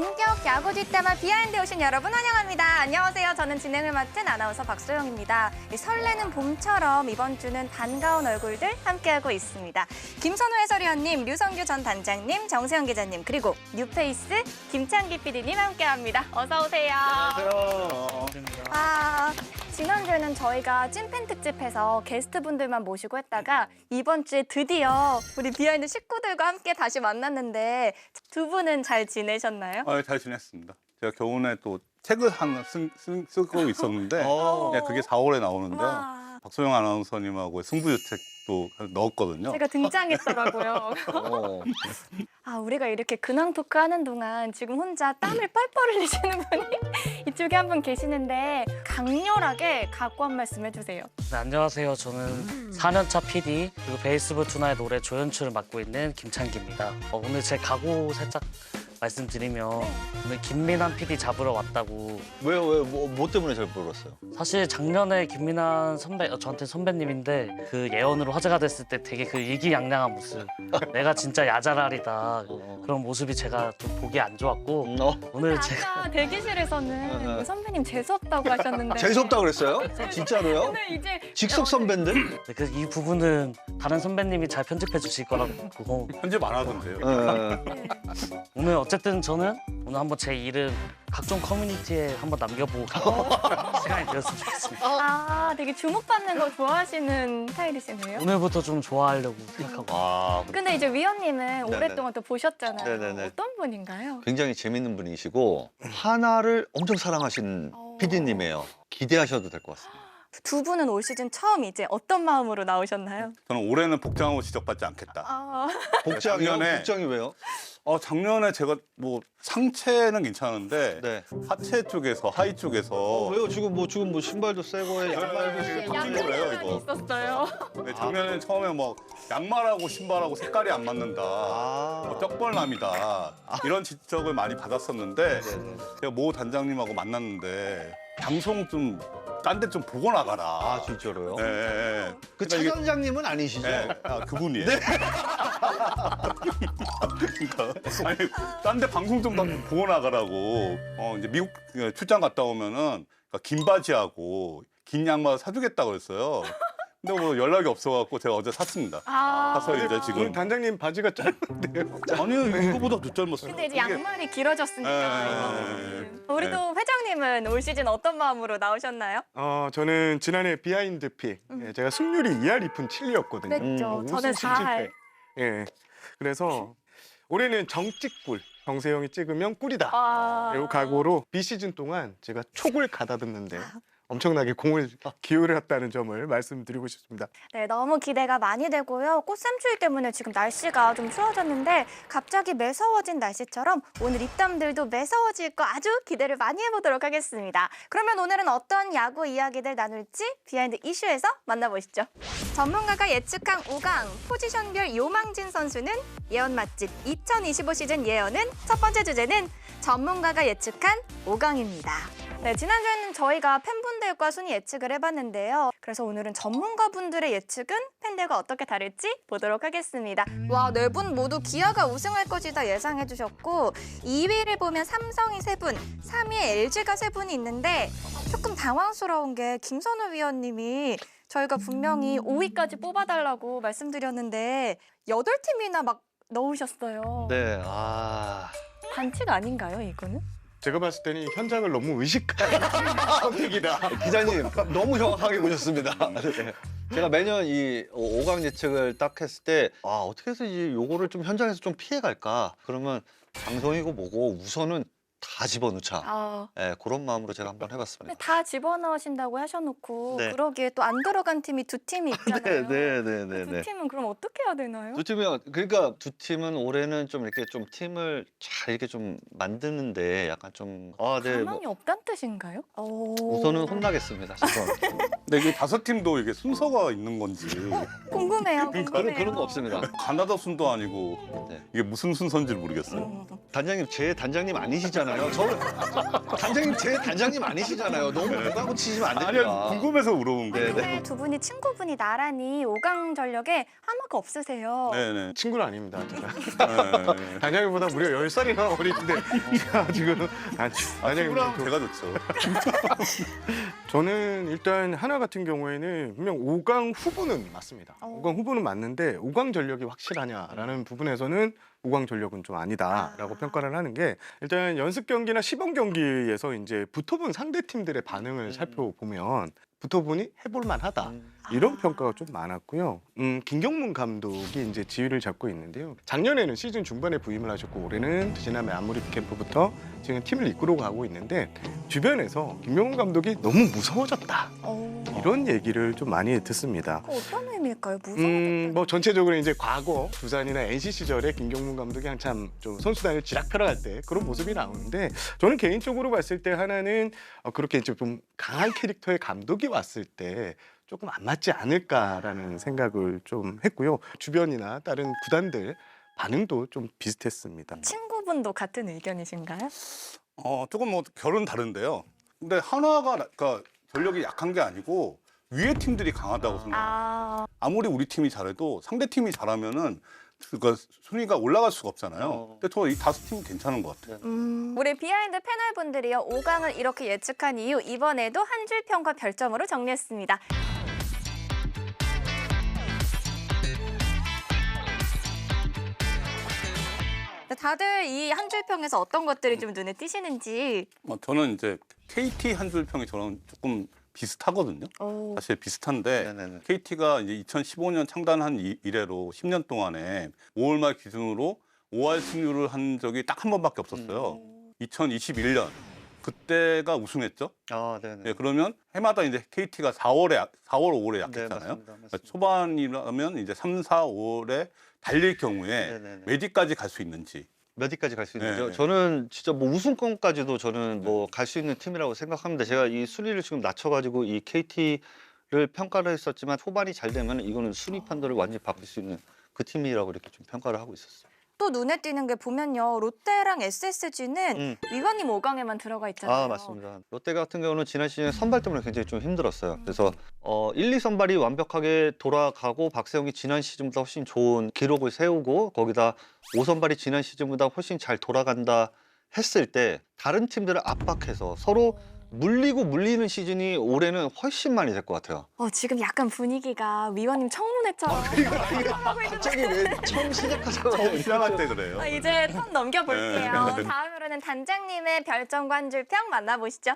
본격 야구 뒷담화 비하인드 오신 여러분 환영합니다. 안녕하세요. 저는 진행을 맡은 아나운서 박소영입니다. 설레는 봄처럼 이번 주는 반가운 얼굴들 함께하고 있습니다. 김선우 해설위원님, 류성규 전 단장님, 정세영 기자님, 그리고 뉴페이스 김창기 PD님 함께합니다. 어서 오세요. 안녕하세요. 지난주에는 저희가 찐팬 특집해서 게스트분들만 모시고 했다가 이번 주에 드디어 우리 비하인드 식구들과 함께 다시 만났는데 두 분은 잘 지내셨나요? 잘 지냈습니다. 제가 겨우내 또 책을 하나 쓰고 있었는데 네, 그게 4월에 나오는데요. 와. 박소영 아나운서님하고 승부유책도 넣었거든요. 제가 등장했더라고요. 우리가 이렇게 근황 토크 하는 동안 지금 혼자 땀을 뻘뻘 흘리시는 분이 이쪽에 한 분 계시는데 강렬하게 각오 한 말씀 해주세요. 네, 안녕하세요. 저는 4년차 PD 그리고 베이스볼 투나의 노래 조연출을 맡고 있는 김창기입니다. 오늘 제 각오 살짝 말씀드리면 오늘 김민환 PD 잡으러 왔다고. 왜요? 뭐 때문에 잘 물었어요? 사실 작년에 김민환 선배, 저한테 선배님인데 그 예언으로 화제가 됐을 때 되게 그 의기양양한 모습, 내가 진짜 야자랄이다 그런 모습이 제가 좀 보기 안 좋았고 오늘 제가 아까 대기실에서는 선배님 재수없다고 하셨는데 재수없다고 그랬어요? 진짜로요? 오늘 이제 직속 선배인들? 이 부분은 다른 선배님이 잘 편집해 주실 거라고. 편집 안 하던데요. 오늘 어쨌든 저는 오늘 한번 제 이름 각종 커뮤니티에 한번 남겨보고 시간이 되었으면 좋겠습니다. 되게 주목받는 거 좋아하시는 스타일이시네요. 오늘부터 좀 좋아하려고 생각하고. 근데 이제 위원님은 네네. 오랫동안 또 보셨잖아요. 네네네. 어떤 분인가요? 굉장히 재밌는 분이시고 하나를 엄청 사랑하신 PD님이에요. 기대하셔도 될 것 같습니다. 두 분은 올 시즌 처음 이제 어떤 마음으로 나오셨나요? 저는 올해는 복장하고 지적받지 않겠다. 복장이요? 작년에- 복장이 왜요? 작년에 제가 뭐 상체는 괜찮은데 네. 하체 쪽에서 하의 쪽에서 왜요? 지금 뭐 신발도 새고 양말도 네, 새고 바뀐 거예요, 양말이 이거. 있었어요. 네, 작년에 처음에 뭐 양말하고 신발하고 색깔이 안 맞는다. 뭐 떡벌남이다. 이런 지적을 많이 받았었는데 네네. 제가 모 단장님하고 만났는데 방송 좀 딴 데 좀 보고 나가라. 아 진짜로요? 네, 네. 그 그러니까 이게- 차장님은 아니시죠? 네, 그분이에요. 그러니까 아니 딴 데 방송 좀 보고 나가라고. 이제 미국 출장 갔다 오면은 그러니까 긴 바지하고 긴 양말 사주겠다 그랬어요. 근데 뭐 연락이 없어갖고 제가 어제 샀습니다. 사서 이제 지금 오늘 단장님 바지가 짧은데요. 아니요 이거보다 더 짧았어요. 근데 이제 양말이 길어졌으니까. 네. 우리도 회장님은 올 시즌 어떤 마음으로 나오셨나요? 저는 지난해 비하인드 픽. 예, 제가 승률이 2할 2푼 7리였거든요. 그랬죠. 저는 4할. 예. 그래서 올해는 정찍꿀. 정세영이 찍으면 꿀이다. 이 각오로 비시즌 동안 제가 촉을 가다듬는데 엄청나게 공을 기울였다는 점을 말씀드리고 싶습니다. 네, 너무 기대가 많이 되고요. 꽃샘추위 때문에 지금 날씨가 좀 추워졌는데 갑자기 매서워진 날씨처럼 오늘 입담들도 매서워질 거 아주 기대를 많이 해보도록 하겠습니다. 그러면 오늘은 어떤 야구 이야기들 나눌지 비하인드 이슈에서 만나보시죠. 전문가가 예측한 5강 포지션별 요망진 선수는 예언 맛집 2025 시즌 예언은 첫 번째 주제는 전문가가 예측한 5강입니다. 네, 지난주에는 저희가 팬분들과 순위 예측을 해봤는데요. 그래서 오늘은 전문가분들의 예측은 팬들과 어떻게 다를지 보도록 하겠습니다. 와, 네 분 모두 기아가 우승할 것이다 예상해주셨고 2위를 보면 삼성이 3분, 3위에 LG가 3분이 있는데 조금 당황스러운 게 김선우 위원님이 저희가 분명히 5위까지 뽑아달라고 말씀드렸는데 8팀이나 막 넣으셨어요. 네. 반칙 아닌가요, 이거는? 제가 봤을 때는 현장을 너무 의식한 선택이다. 기자님 너무 정확하게 보셨습니다. 네. 제가 매년 이 5강 예측을 딱 했을 때 어떻게 해서 이 요거를 좀 현장에서 좀 피해갈까? 그러면 방송이고 뭐고 우선은 다 집어넣자. 네, 그런 마음으로 제가 한번 해봤습니다. 근데 다 집어넣으신다고 하셔놓고 네. 그러기에 또 안 들어간 팀이 2팀이 있잖아요. 네. 두 팀은 그럼 어떻게 해야 되나요? 두 팀이 그러니까 두 팀은 올해는 좀 이렇게 좀 팀을 잘 이렇게 좀 만드는데 약간 좀 가망이 없단 뜻인가요? 우선은 혼나겠습니다. 죄송합니다. 근데 이게 5팀도 이게 순서가 있는 건지 궁금해요. 그런 거 없습니다. 가나다 순도 아니고 네. 이게 무슨 순서인지 모르겠어요. 단장님 제 단장님 아니시잖아요. 그러면요. 저는 단장님 제 단장님 아니시잖아요. 너무 누가고 치시면 안 아니요, 됩니다. 궁금해서 물어본 거예요. 네. 근데 두 분이 친구분이 나란히 5강 전력에 하나가 없으세요. 네네. 친구는 아닙니다. 제가. 네. 단장님보다 무려 10살이나 어린데 제가 지금 친구랑 단장님 제가 좋죠. 저는 일단 하나 같은 경우에는 분명 5강 후보는 맞습니다. 5강 후보는 맞는데 5강 전력이 확실하냐라는 부분에서는 5강 전력은 좀 아니다라고 평가를 하는 게 일단 연습 경기나 시범 경기에서 이제 붙어본 상대 팀들의 반응을 살펴보면 붙어보니 해볼만하다. 이런 평가가 좀 많았고요. 김경문 감독이 이제 지휘를 잡고 있는데요. 작년에는 시즌 중반에 부임을 하셨고 올해는 지난해 아무리 캠프부터 지금 팀을 이끌어 가고 있는데 주변에서 김경문 감독이 너무 무서워졌다. 이런 얘기를 좀 많이 듣습니다. 어떤 의미일까요? 무서워졌다. 뭐 전체적으로 이제 과거 두산이나 NC 시절에 김경문 감독이 한참 좀 선수단을 지락펴락할 때 그런 모습이 나오는데 저는 개인적으로 봤을 때 하나는 그렇게 이제 좀 강한 캐릭터의 감독이 왔을 때 조금 안 맞지 않을까라는 생각을 좀 했고요. 주변이나 다른 구단들 반응도 좀 비슷했습니다. 친구분도 같은 의견이신가요? 조금 뭐 결은 다른데요. 근데 한화가 그러니까 전력이 약한 게 아니고 위에 팀들이 강하다고 생각해요. 아무리 우리 팀이 잘해도 상대 팀이 잘하면은 그러니까 순위가 올라갈 수가 없잖아요. 근데 저 이 다섯 팀이 괜찮은 것 같아요. 우리 비하인드 패널분들이요 5강을 이렇게 예측한 이유 이번에도 한 줄 평과 별점으로 정리했습니다. 다들 이 한 줄 평에서 어떤 것들이 좀 눈에 띄시는지. 저는 이제 KT 한 줄 평이 저랑 조금 비슷하거든요. 사실 비슷한데 네네네. KT가 이제 2015년 창단한 이래로 10년 동안에 5월 말 기준으로 5할 승률을 한 적이 딱 한 번밖에 없었어요. 2021년 그때가 우승했죠. 아, 네네. 네, 그러면 해마다 이제 KT가 4월, 5월에 네, 약했잖아요. 맞습니다. 초반이라면 이제 3, 4, 5월에 달릴 경우에 네네네. 몇 위까지 갈 수 있는지. 몇 위까지 갈 수 있는죠? 네. 저는 진짜 뭐 우승권까지도 저는 뭐 갈 수 있는 팀이라고 생각합니다. 제가 이 순위를 지금 낮춰가지고 이 KT를 평가를 했었지만 초반이 잘 되면 이거는 순위 판도를 완전히 바꿀 수 있는 그 팀이라고 이렇게 좀 평가를 하고 있었어요. 또 눈에 띄는 게 보면요 롯데랑 SSG는 위원님 5강에만 들어가 있잖아요. 아, 맞습니다. 롯데 같은 경우는 지난 시즌에 선발 때문에 굉장히 좀 힘들었어요. 그래서 1, 2선발이 완벽하게 돌아가고 박세영이 지난 시즌보다 훨씬 좋은 기록을 세우고 거기다 5선발이 지난 시즌보다 훨씬 잘 돌아간다 했을 때 다른 팀들을 압박해서 서로 물리는 시즌이 올해는 훨씬 많이 될 것 같아요. 지금 약간 분위기가 위원님 청문회처럼. 갑자기 왜 처음 시작하자마자 시작할 때 그래요. 이제 턴 넘겨볼게요. 네. 다음으로는 단장님의 별점과 한 줄 평 만나보시죠.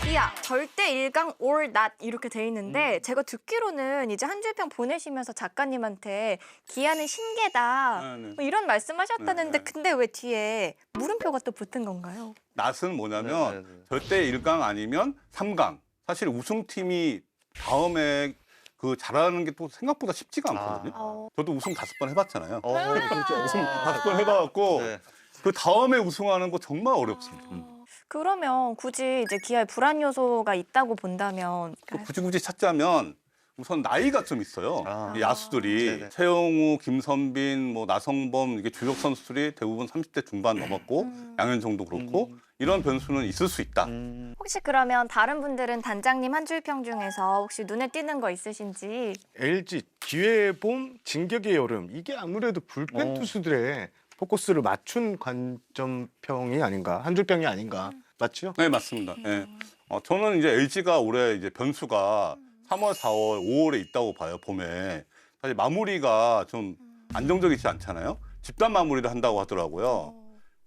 기아 절대 1강 or not 이렇게 돼 있는데 제가 듣기로는 이제 한 줄 평 보내시면서 작가님한테 기아는 신기하다 네, 네. 뭐 이런 말씀하셨다는데 네, 네. 근데 왜 뒤에 물음표가 또 붙은 건가요? 낫은 뭐냐면 네, 네, 네. 절대 1강 아니면 3강. 사실 우승팀이 다음에 그 잘하는 게 또 생각보다 쉽지가 않거든요. 저도 우승 5번 해봤잖아요. 진짜 우승 5번 해봐갖고 네. 그 다음에 우승하는 거 정말 어렵습니다. 그러면 굳이 이제 기아에 불안 요소가 있다고 본다면 굳이 찾자면 우선 나이가 좀 있어요. 아. 이 야수들이 네네. 최영우, 김선빈, 뭐 나성범 이게 주력 선수들이 대부분 30대 중반 넘었고 양현종도 그렇고 이런 변수는 있을 수 있다. 혹시 그러면 다른 분들은 단장님 한 줄 평 중에서 혹시 눈에 띄는 거 있으신지? LG 기회의 봄, 진격의 여름 이게 아무래도 불펜 투수들의 포커스를 맞춘 관점평이 아닌가, 한 줄 평이 아닌가, 맞죠? 네, 맞습니다. 네. 저는 이제 LG가 올해 이제 변수가 3월, 4월, 5월에 있다고 봐요. 봄에 사실 마무리가 좀 안정적이지 않잖아요. 집단 마무리를 한다고 하더라고요.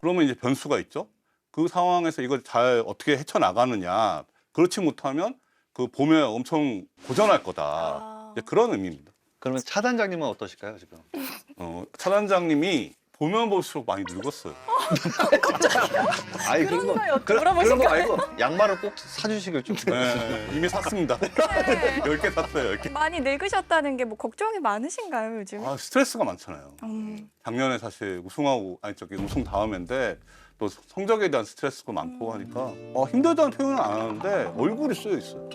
그러면 이제 변수가 있죠. 그 상황에서 이걸 잘 어떻게 헤쳐나가느냐. 그렇지 못하면 그 봄에 엄청 고전할 거다. 이제 그런 의미입니다. 그러면 차 단장님은 어떠실까요 지금? 차단장님이 보면 볼수록 많이 늙었어요. 아니 그런 거 그런 거 물어보실까요? 말고 양말을 꼭 사주시길 좀. 네, 이미 샀습니다. 네. 10개 샀어요, 10개. 많이 늙으셨다는 게 뭐 걱정이 많으신가요 요즘? 스트레스가 많잖아요. 작년에 사실 우승 다음인데 또 성적에 대한 스트레스가 많고 하니까 힘들다는 표현은 안 하는데 얼굴이 쓰여 있어요.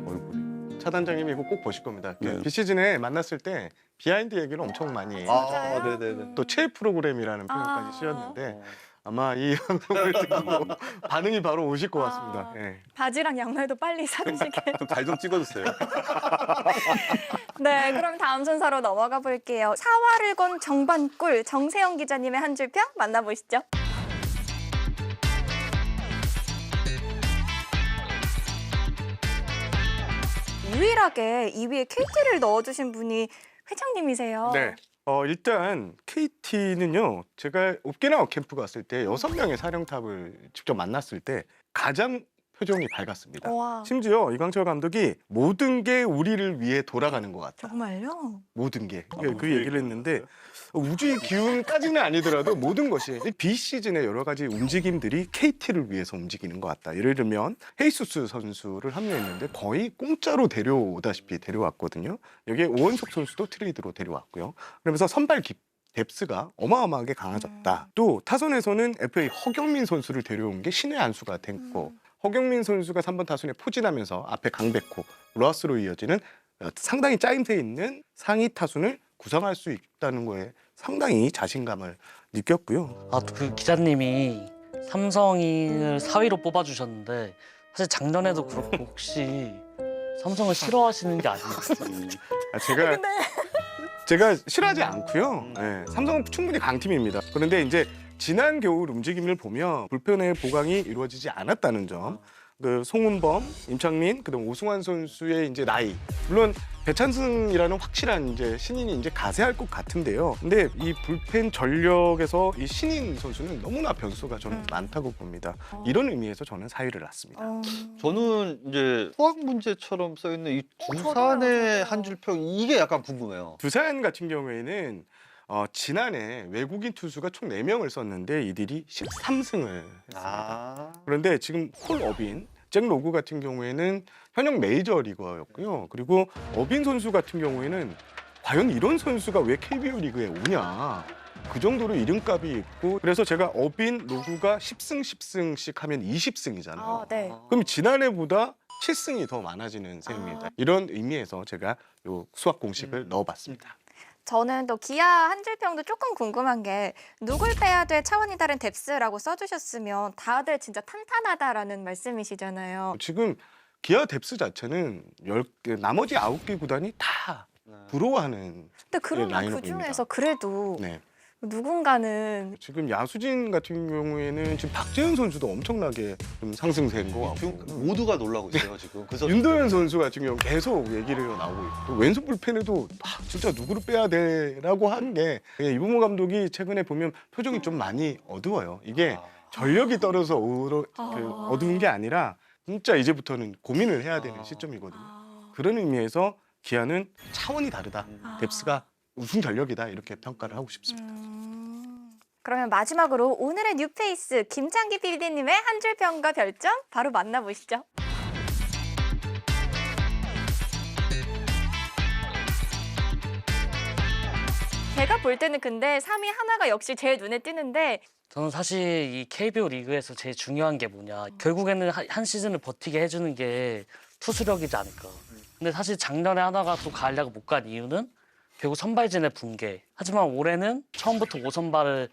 얼굴이. 차단장님이 이거 꼭 보실 겁니다. 네. 비시즌에 만났을 때 비하인드 얘기를 엄청 많이 진짜요? 네네네. 또 최애 프로그램이라는 아. 표현까지 쓰였는데 아마 이 방송을 듣고 반응이 바로 오실 것 같습니다. 예. 바지랑 양말도 빨리 사주시길. 좀 잘 좀 찍어주세요. 네, 그럼 다음 순서로 넘어가 볼게요. 사활을 건 정반꿀 정세영 기자님의 한 줄평 만나보시죠. 유일하게 2위에 KT를 넣어주신 분이 회장님이세요. 네. 일단 KT는요. 제가 옵게나와 캠프 갔을 때 6명의 사령탑을 직접 만났을 때 가장 표정이 밝았습니다. 와, 심지어 이광철 감독이 모든 게 우리를 위해 돌아가는 것 같다. 정말요? 모든 게. 그 얘기를 했는데 우주의 기운까지는 아니더라도 모든 것이 비시즌의 여러 가지 움직임들이 KT를 위해서 움직이는 것 같다. 예를 들면 헤이수스 선수를 합류했는데 거의 공짜로 데려오다시피 데려왔거든요. 여기에 오원석 선수도 트레이드로 데려왔고요. 그러면서 선발 뎁스가 어마어마하게 강해졌다. 또 타선에서는 FA 허경민 선수를 데려온 게 신의 한 수가 됐고 허경민 선수가 3번 타순에 포진하면서 앞에 강백호, 로하스로 이어지는 상당히 짜임새 있는 상위 타순을 구성할 수 있다는 거에 상당히 자신감을 느꼈고요. 아, 그 기자님이 삼성을 4위로 뽑아주셨는데 사실 작년에도 그렇고 혹시 삼성을 싫어하시는 게 아니에요? 제가 싫어하지 않고요. 네, 삼성은 충분히 강팀입니다. 그런데 이제 지난 겨울 움직임을 보면 불펜의 보강이 이루어지지 않았다는 점. 그 송은범, 임창민, 그다음 오승환 선수의 이제 나이. 물론 배찬승이라는 확실한 이제 신인이 이제 가세할 것 같은데요. 근데 이 불펜 전력에서 이 신인 선수는 너무나 변수가 저는 많다고 봅니다. 이런 의미에서 저는 4위를 놨습니다. 저는 이제 수학 문제처럼 써 있는 이 두산의 한 줄평 이게 약간 궁금해요. 두산 같은 경우에는 지난해 외국인 투수가 총 4명을 썼는데 이들이 13승을 했습니다. 그런데 지금 콜 어빈, 잭 로그 같은 경우에는 현역 메이저 리거였고요. 그리고 어빈 선수 같은 경우에는 과연 이런 선수가 왜 KBO 리그에 오냐. 그 정도로 이름값이 있고 그래서 제가 어빈, 로그가 10승, 10승씩 하면 20승이잖아요. 아, 네. 그럼 지난해보다 7승이 더 많아지는 셈입니다. 이런 의미에서 제가 요 수학 공식을 넣어봤습니다. 저는 또 기아 한 줄평도 조금 궁금한 게 누굴 빼야 돼 차원이 다른 뎁스라고 써주셨으면 다들 진짜 탄탄하다라는 말씀이시잖아요. 지금 기아 뎁스 자체는 나머지 9개 구단이 다 부러워하는 근데 그러면 그 라인업입니다. 중에서 그래도 네. 누군가는 지금 야수진 같은 경우에는 지금 박재현 선수도 엄청나게 좀 상승세인 것 지금 같고 모두가 놀라고 있어요 지금. 그래서 윤도현 선수 같은 경우 계속 얘기를 나오고 있고 왼손 불펜에도 진짜 누구를 빼야 돼라고 하는 게 이범호 감독이 최근에 보면 표정이 좀 많이 어두워요. 이게 전력이 떨어져 어두운 게 아니라 진짜 이제부터는 고민을 해야 되는 시점이거든요. 그런 의미에서 기아는 차원이 다르다. 뎁스가 우승 전력이다 이렇게 평가를 하고 싶습니다. 그러면 마지막으로 오늘의 뉴페이스 김창기 PD님의 한 줄 평과 별점 바로 만나보시죠. 제가 볼 때는 근데 3위 하나가 역시 제일 눈에 띄는데 저는 사실 이 KBO 리그에서 제일 중요한 게 뭐냐. 결국에는 한 시즌을 버티게 해주는 게 투수력이지 않을까. 근데 사실 작년에 하나가 또 가을야구 못 간 이유는 결국 선발진의 붕괴. 하지만 올해는 처음부터 5선발을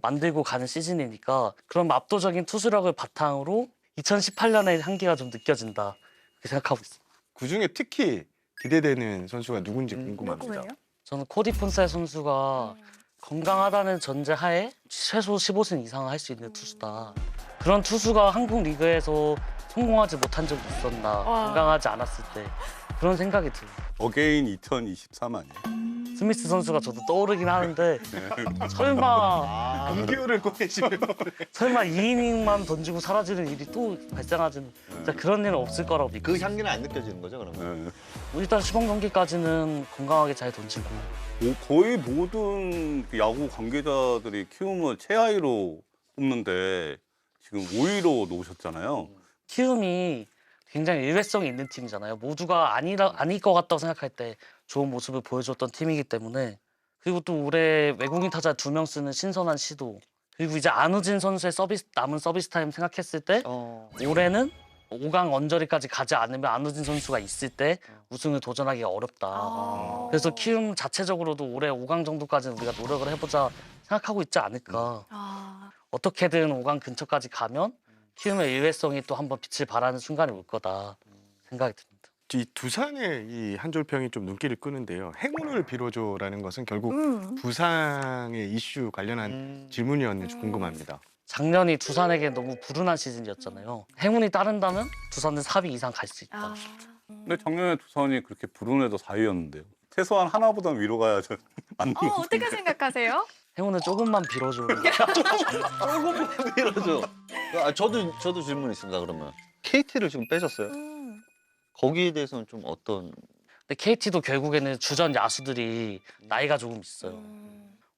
만들고 가는 시즌이니까 그런 압도적인 투수력을 바탕으로 2018년의 한계가 좀 느껴진다. 그렇게 생각하고 있습니다. 그중에 특히 기대되는 선수가 누군지 궁금합니다. 누구예요? 저는 코디 폰세 선수가 건강하다는 전제하에 최소 15승 이상을 할 수 있는 투수다. 그런 투수가 한국 리그에서 성공하지 못한 적이 있었나. 건강하지 않았을 때. 그런 생각이 들어요. 어게인 2023 아니에요? 스미스 선수가 저도 떠오르긴 하는데 설마 6개월을 꺼내시면 설마 2이닝만 던지고 사라지는 일이 또 발생하지는 진짜 그런 일은 없을 거라고 믿고 그 향기는 안 느껴지는 거죠 그러면? 일단 시범 경기까지는 건강하게 잘 던지고 거의 모든 야구 관계자들이 키움을 최하위로 뽑는데 지금 5위로 놓으셨잖아요. 키움이 굉장히 일회성이 있는 팀이잖아요. 모두가 아닐 것 같다고 생각할 때 좋은 모습을 보여줬던 팀이기 때문에 그리고 또 올해 외국인 타자 2명 쓰는 신선한 시도 그리고 이제 안우진 선수의 남은 서비스 타임 생각했을 때 올해는 5강 언저리까지 가지 않으면 안우진 선수가 있을 때 우승을 도전하기가 어렵다. 그래서 키움 자체적으로도 올해 5강 정도까지는 우리가 노력을 해보자 생각하고 있지 않을까. 어떻게든 5강 근처까지 가면 키움의 일회성이 또 한번 빛을 발하는 순간이 올 거다 생각이 듭니다. 이 두산의 이 한줄평이 좀 눈길을 끄는데요. 행운을 빌어줘라는 것은 결국 부상의 이슈 관련한 질문이었는지 궁금합니다. 작년이 두산에게 너무 불운한 시즌이었잖아요. 행운이 따른다면 두산은 4위 이상 갈 수 있다. 근데 작년에 두산이 그렇게 불운해도 4위였는데요. 최소한 하나보단 위로 가야죠. 맞는 거. 어떻게 생각하세요? 행운을 조금만 빌어줘. 조금만 밀어줘. 저도 질문 있습니다. 그러면 KT를 지금 빼셨어요? 거기에 대해서는 좀 어떤? 근데 KT도 결국에는 주전 야수들이 나이가 조금 있어요.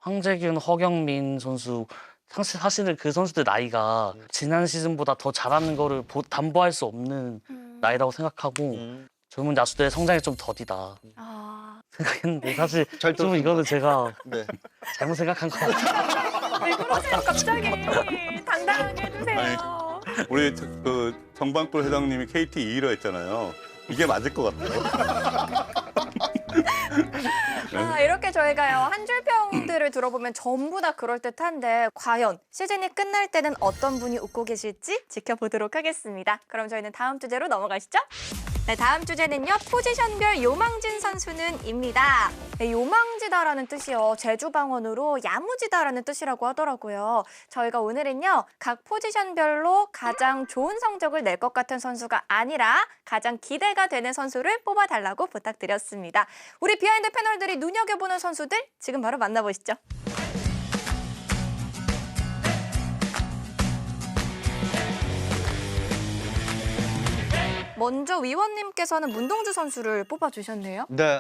황재균, 허경민 선수 사실은 그 선수들 나이가 지난 시즌보다 더 잘하는 거를 담보할 수 없는 나이라고 생각하고 젊은 야수들의 성장이 좀 더디다 생각했는데 사실 잘 좀 들었습니다. 이거는 제가 네. 잘못 생각한 것 같아요. 왜 그러세요 갑자기. 당당하게 해주세요. 우리 그 정방돌 회장님이 KT 2위로 했잖아요. 이게 맞을 것 같아요. 이렇게 저희가요 한 줄 평들을 들어보면 전부 다 그럴듯한데 과연 시즌이 끝날 때는 어떤 분이 웃고 계실지 지켜보도록 하겠습니다. 그럼 저희는 다음 주제로 넘어가시죠. 네, 다음 주제는요 포지션별 요망진 선수는입니다. 네, 요망지다라는 뜻이요 제주방언으로 야무지다라는 뜻이라고 하더라고요. 저희가 오늘은요 각 포지션별로 가장 좋은 성적을 낼 것 같은 선수가 아니라 가장 기대가 되는 선수를 뽑아달라고 부탁드렸습니다. 우리 비하인드 패널들이 눈여겨보는 선수들 지금 바로 만나보시죠. 먼저 위원님께서는 문동주 선수를 뽑아주셨네요. 네,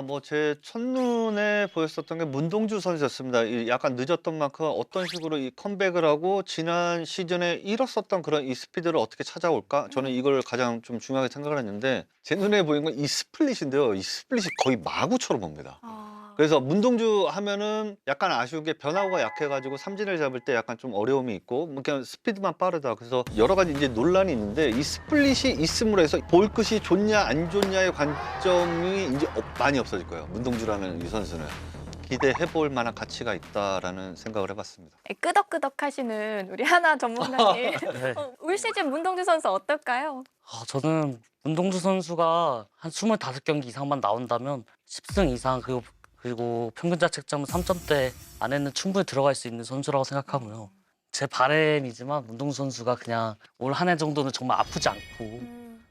뭐 제 첫눈에 보였었던 게 문동주 선수였습니다. 약간 늦었던 만큼 어떤 식으로 이 컴백을 하고 지난 시즌에 잃었었던 그런 이 스피드를 어떻게 찾아올까? 저는 이걸 가장 좀 중요하게 생각을 했는데 제 눈에 보인 건 이 스플릿인데요. 이 스플릿이 거의 마구처럼 옵니다. 그래서 문동주 하면은 약간 아쉬운 게 변화구가 약해가지고 삼진을 잡을 때 약간 좀 어려움이 있고 뭐 그냥 스피드만 빠르다. 그래서 여러 가지 이제 논란이 있는데 이 스플릿이 있음으로 해서 볼 끝이 좋냐 안 좋냐의 관점이 이제 많이 없어질 거예요. 문동주라는 이 선수는 기대해볼 만한 가치가 있다라는 생각을 해봤습니다. 끄덕끄덕 하시는 우리 하나 전문가님. 네. 올 시즌 문동주 선수 어떨까요? 저는 문동주 선수가 한 25경기 이상만 나온다면 10승 이상 그리고 평균 자책점은 3점대 안에는 충분히 들어갈 수 있는 선수라고 생각하고요. 제 바람이지만 문동주 선수가 그냥 올 한 해 정도는 정말 아프지 않고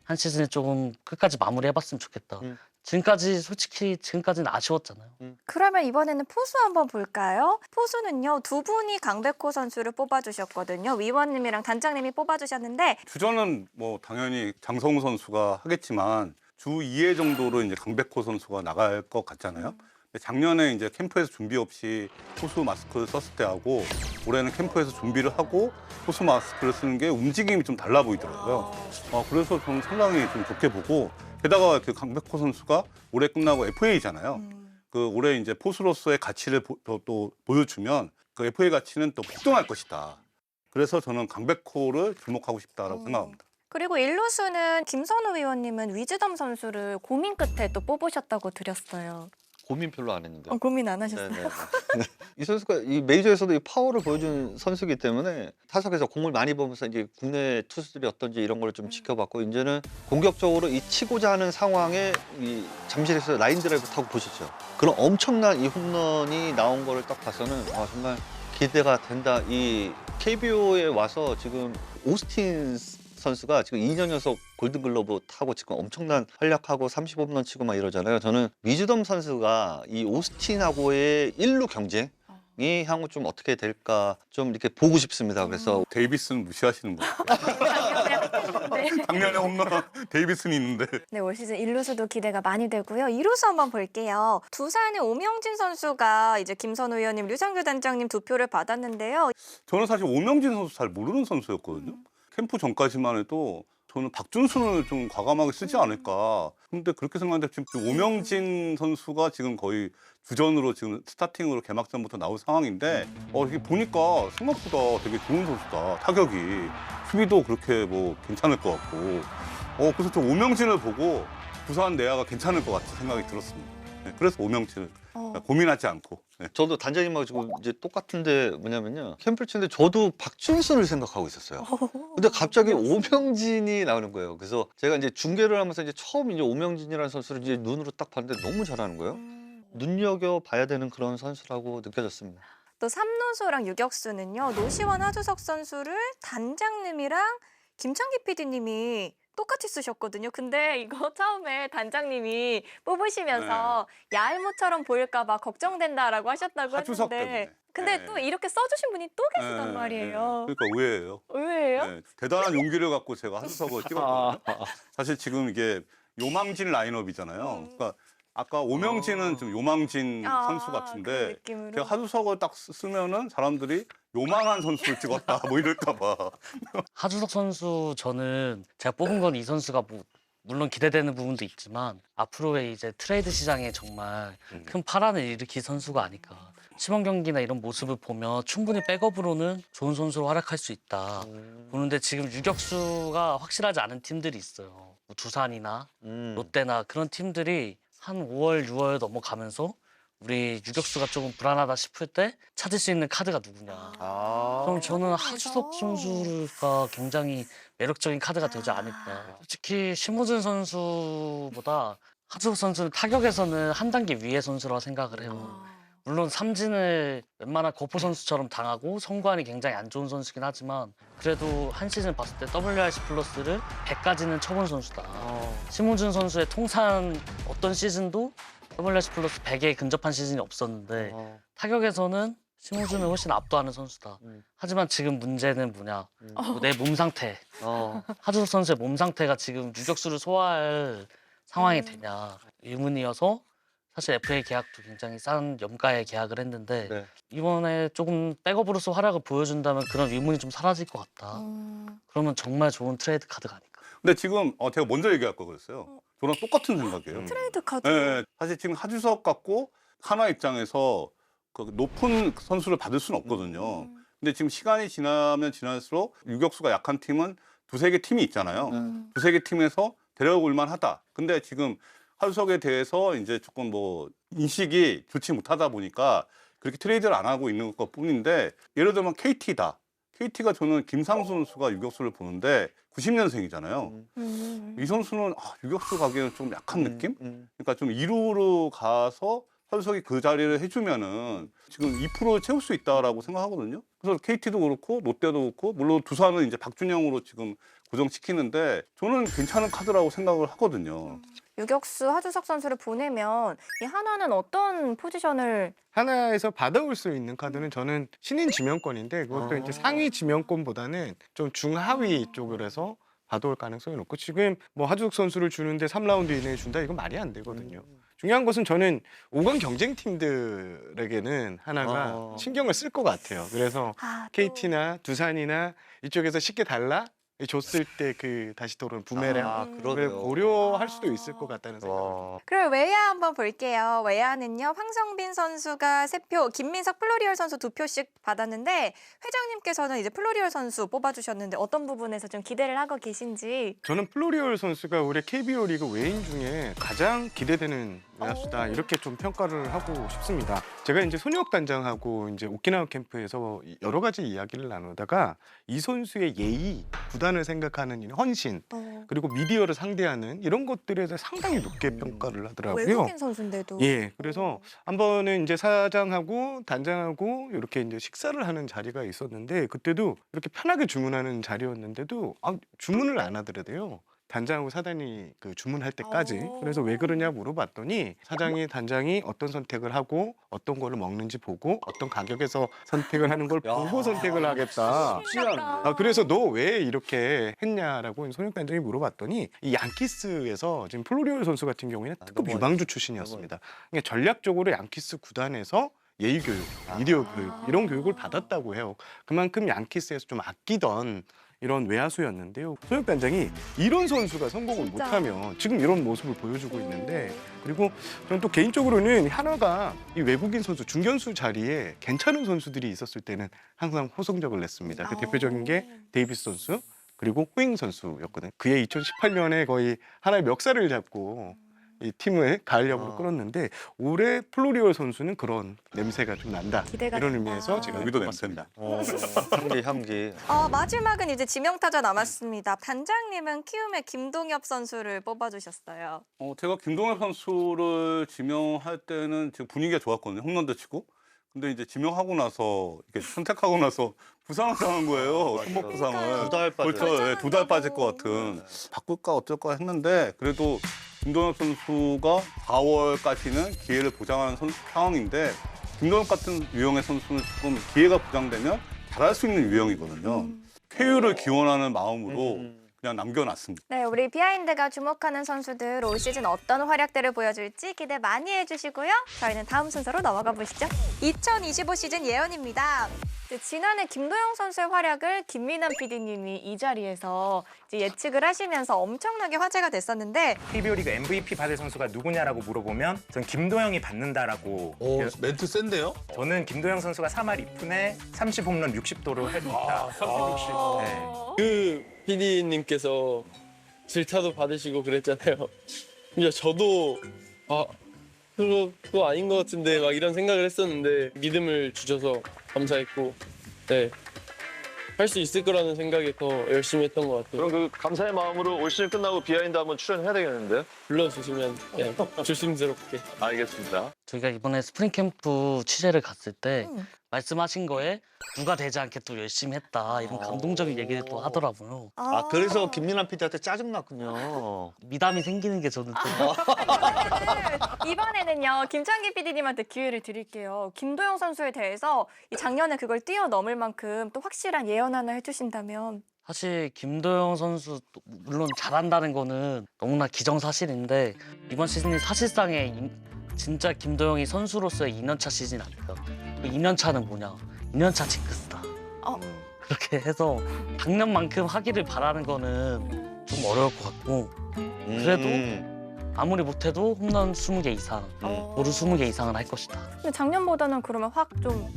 한 시즌에 조금 끝까지 마무리해봤으면 좋겠다. 지금까지는 아쉬웠잖아요. 그러면 이번에는 포수 한번 볼까요? 포수는요 두 분이 강백호 선수를 뽑아주셨거든요. 위원님이랑 단장님이 뽑아주셨는데 주전은 뭐 당연히 장성우 선수가 하겠지만 주 2회 정도로 이제 강백호 선수가 나갈 것 같잖아요. 근데 작년에 이제 캠프에서 준비 없이 포수 마스크를 썼을 때 하고 올해는 캠프에서 준비를 하고 포수 마스크를 쓰는 게 움직임이 좀 달라 보이더라고요. 그래서 저는 상당히 좀 좋게 보고 게다가 그 강백호 선수가 올해 끝나고 FA잖아요. 그 올해 이제 포수로서의 가치를 또 보여주면 그 FA 가치는 또 폭등할 것이다. 그래서 저는 강백호를 주목하고 싶다라고 생각합니다. 그리고 일루수는 김선우 위원님은 위즈덤 선수를 고민 끝에 또 뽑으셨다고 드렸어요. 고민 별로 안 했는데. 고민 안 하셨어요? 네네. 이 선수가 이 메이저에서도 이 파워를 보여준 선수이기 때문에 타석에서 공을 많이 보면서 이제 국내 투수들이 어떤지 이런 걸 좀 지켜봤고 이제는 공격적으로 이 치고자 하는 상황에 이 잠실에서 라인 드라이브 타고 보셨죠? 그런 엄청난 이 홈런이 나온 거를 딱 봐서는 정말 기대가 된다. 이 KBO에 와서 지금 오스틴 선수가 지금 2년 연속 골든글러브 타고 지금 엄청난 활약하고 30홈런 치고 막 이러잖아요. 저는 위즈덤 선수가 이 오스틴하고의 1루 경쟁이 향후 좀 어떻게 될까 좀 이렇게 보고 싶습니다. 그래서 데이비스는 무시하시는 거예요. 작년에 홈런 데이비슨이 있는데. 네, 올 시즌 1루수도 기대가 많이 되고요. 2루수 한번 볼게요. 두산의 오명진 선수가 이제 김선우 의원님, 류상규 단장님 두 표를 받았는데요. 저는 사실 오명진 선수 잘 모르는 선수였거든요. 캠프 전까지만 해도 저는 박준순을 좀 과감하게 쓰지 않을까. 근데 그렇게 생각하는데 지금 오명진 선수가 지금 거의 주전으로 지금 스타팅으로 개막전부터 나올 상황인데 이게 보니까 생각보다 되게 좋은 선수다. 타격이. 수비도 그렇게 뭐 괜찮을 것 같고. 그래서 좀 오명진을 보고 부산 내야가 괜찮을 것 같은 생각이 들었습니다. 네, 그래서 오명진을 고민하지 않고. 네. 저도 단장님하고 지금 이제 똑같은데 뭐냐면요. 캠프를 치는데 저도 박준순을 생각하고 있었어요. 근데 갑자기 오명진이 나오는 거예요. 그래서 제가 이제 중계를 하면서 이제 처음 이제 오명진이라는 선수를 이제 눈으로 딱 봤는데 너무 잘하는 거예요. 눈여겨 봐야 되는 그런 선수라고 느껴졌습니다. 또 삼루수랑 유격수는요. 노시원 하주석 선수를 단장님이랑 김창기 PD님이 똑같이 쓰셨거든요. 근데 이거 처음에 단장님이 뽑으시면서 야알무처럼 보일까 봐 걱정된다라고 하셨다고 하주석 했는데 때문에. 근데 네. 또 이렇게 써주신 분이 또 계시단 말이에요. 그러니까 의외예요. 의외예요? 네, 대단한 용기를 갖고 제가 하주석을 찍었거든요. 사실 지금 이게 요망진 라인업이잖아요. 그러니까 아까 오명진은 좀 요망진 선수 그 같은데 느낌으로. 제가 하주석을 딱 쓰면은 사람들이 요망한 선수를 찍었다 뭐 이럴까 봐. 하주석 선수 저는 제가 뽑은 건 이 선수가 뭐 물론 기대되는 부분도 있지만 앞으로의 이제 트레이드 시장에 정말 큰 파란을 일으킬 선수가 아닐까. 시범 경기나 이런 모습을 보면 충분히 백업으로는 좋은 선수로 활약할 수 있다. 보는데 지금 유격수가 확실하지 않은 팀들이 있어요. 뭐 두산이나 롯데나 그런 팀들이 한 5월, 6월 넘어가면서 우리 유격수가 조금 불안하다 싶을 때 찾을 수 있는 카드가 누구냐. 그럼 저는 하주석 선수가 굉장히 매력적인 카드가 되지 않을까. 솔직히 심우준 선수보다 하주석 선수는 타격에서는 한 단계 위의 선수라고 생각을 해요. 물론 삼진을 웬만한 거포 선수처럼 당하고 성관이 굉장히 안 좋은 선수긴 하지만 그래도 한 시즌 봤을 때 WRC 플러스를 100까지는 쳐본 선수다. 심우준 선수의 통산 어떤 시즌도 WRC 플러스 100에 근접한 시즌이 없었는데 타격에서는 심우준을 훨씬 압도하는 선수다. 하지만 지금 문제는 뭐냐. 내 몸 상태. 하주석 선수의 몸 상태가 지금 유격수를 소화할 상황이 되냐. 의문이어서 사실 FA 계약도 굉장히 싼 염가에 계약을 했는데 네. 이번에 조금 백업으로서 활약을 보여준다면 그런 의문이 좀 사라질 것 같다. 그러면 정말 좋은 트레이드 카드가 아닐까. 근데 지금 제가 먼저 얘기할 거 그랬어요. 저랑 똑같은 생각이에요. 트레이드 카드. 네, 사실 지금 하주석 갖고 하나 입장에서 그 높은 선수를 받을 수는 없거든요. 근데 지금 시간이 지나면 지날수록 유격수가 약한 팀은 두세 개 팀이 있잖아요. 두세 개 팀에서 데려올 만하다. 근데 지금 하주석에 대해서 이제 조금 뭐 인식이 좋지 못하다 보니까 그렇게 트레이드를 안 하고 있는 것 뿐인데 예를 들면 KT다. KT가 저는 김상수 선수가 유격수를 보는데 90년생이잖아요. 이 선수는 유격수 가기에는 좀 약한 느낌? 그러니까 좀 2루로 가서 하주석이 그 자리를 해주면은 지금 2%를 채울 수 있다라고 생각하거든요. 그래서 KT도 그렇고 롯데도 그렇고 물론 두산은 이제 박준영으로 지금 고정시키는데 저는 괜찮은 카드라고 생각을 하거든요. 유격수 하주석 선수를 보내면 이 하나는 어떤 포지션을 하나에서 받아올 수 있는 카드는 저는 신인 지명권인데 그것도 이제 상위 지명권보다는 좀 중하위 쪽으로 해서 받아올 가능성이 높고 지금 뭐 하주석 선수를 주는데 3라운드 이내에 준다 이건 말이 안 되거든요. 중요한 것은 저는 5강 경쟁팀들에게는 하나가 신경을 쓸 것 같아요. 그래서 KT나 두산이나 이쪽에서 쉽게 줬을 때 그 다시 돌아오는 부메랑을 그러네요. 고려할 수도 있을 것 같다는 생각이 그럼 외야 한번 볼게요. 외야는요. 황성빈 선수가 3표, 김민석 플로리얼 선수 2표씩 받았는데 회장님께서는 이제 플로리얼 선수 뽑아주셨는데 어떤 부분에서 좀 기대를 하고 계신지. 저는 플로리얼 선수가 올해 KBO 리그 외인 중에 가장 기대되는 외야수다 이렇게 좀 평가를 하고 싶습니다. 제가 이제 손혁 단장하고 이제 오키나와 캠프에서 여러 가지 이야기를 나누다가 이 선수의 예의, 구단을 생각하는 이 헌신, 그리고 미디어를 상대하는 이런 것들에 대해서 상당히 높게 평가를 하더라고요. 외국인 선수인데도. 예, 그래서 한 번은 이제 사장하고 단장하고 이렇게 이제 식사를 하는 자리가 있었는데 그때도 이렇게 편하게 주문하는 자리였는데도 주문을 안 하더라고요. 단장하고 사단이 그 주문할 때까지. 그래서 왜 그러냐 물어봤더니 사장이 단장이 어떤 선택을 하고 어떤 거를 먹는지 보고 어떤 가격에서 선택을 하는 걸 보고 선택을 하겠다. 그래서 너 왜 이렇게 했냐라고 손흥민 단장이 물어봤더니 이 양키스에서 지금 플로리얼 선수 같은 경우에는 특급 유망주 출신이었습니다. 그러니까 전략적으로 양키스 구단에서 예의 교육, 미디어 교육 이런 교육을 받았다고 해요. 그만큼 양키스에서 좀 아끼던 이런 외야수였는데요. 손혁 단장이 이런 선수가 성공을 진짜. 못하면 지금 이런 모습을 보여주고 있는데 그리고 저는 또 개인적으로는 한화가 이 외국인 선수 중견수 자리에 괜찮은 선수들이 있었을 때는 항상 호성적을 냈습니다. 그 대표적인 게 데이비스 선수 그리고 호잉 선수였거든요. 그해 2018년에 거의 하나의 멱살을 잡고 이 팀을 가을야구로 끌었는데 올해 플로리오 선수는 그런 냄새가 좀 난다. 기대가 이런 된다. 의미에서 제가 여기도 뽑았습니다. 냄새입니다. 향기. 마지막은 이제 지명타자 남았습니다. 단장님은 키움의 김동엽 선수를 뽑아주셨어요. 제가 김동엽 선수를 지명할 때는 지금 분위기가 좋았거든요. 홈런도 치고. 근데 이제 지명하고 나서 이렇게 선택하고 나서 부상을 당한 거예요. 손목 부상을. 두 달 빠져. 그렇죠. 2달 빠질 것 같은. 바꿀까 어쩔까 했는데 그래도 김동엽 선수가 4월까지는 기회를 보장하는 상황인데 김동엽 같은 유형의 선수는 조금 기회가 보장되면 잘할 수 있는 유형이거든요. 쾌유를 기원하는 마음으로 그냥 남겨놨습니다. 네, 우리 비하인드가 주목하는 선수들 올 시즌 어떤 활약들을 보여줄지 기대 많이 해주시고요. 저희는 다음 순서로 넘어가 보시죠. 2025 시즌 예언입니다. 지난해 김도영 선수의 활약을 김민환 PD님이 이 자리에서 이제 예측을 하시면서 엄청나게 화제가 됐었는데 KBO 리그 MVP 받을 선수가 누구냐라고 물어보면 전 김도영이 받는다라고. 멘트 센데요? 저는 김도영 선수가 3할 2푼에 30홈런 60도로 해줍니다. 네. 그 PD님께서 질타도 받으시고 그랬잖아요. 진짜 저도 그거 아닌 것 같은데 막 이런 생각을 했었는데 믿음을 주셔서 감사했고, 네. 할 수 있을 거라는 생각에 더 열심히 했던 것 같아요. 그럼 그 감사의 마음으로 올 시즌 끝나고 비하인드 한번 출연해야 되겠는데요? 불러주시면 그냥 조심스럽게. 알겠습니다. 저희가 이번에 스프링 캠프 취재를 갔을 때 말씀하신 거에 누가 되지 않게 또 열심히 했다 이런 감동적인 얘기를 또 하더라고요. 그래서 김민환 PD한테 짜증났군요. 미담이 생기는 게 저는 좀 이번에는요 김창기 PD님한테 기회를 드릴게요. 김도영 선수에 대해서 이 작년에 그걸 뛰어넘을 만큼 또 확실한 예언 하나 해주신다면. 사실 김도영 선수 물론 잘한다는 거는 너무나 기정사실인데 이번 시즌이 사실상의 진짜 김도영이 선수로서의 2년차 시즌 아닐까. 그 2년차는 뭐냐? 2년차 징크스다. 그렇게 해서 작년만큼 하기를 바라는 거는 좀 어려울 것 같고 그래도 아무리 못해도 홈런 20개 이상, 도루 20개 이상은 할 것이다. 근데 작년보다는 그러면 확 좀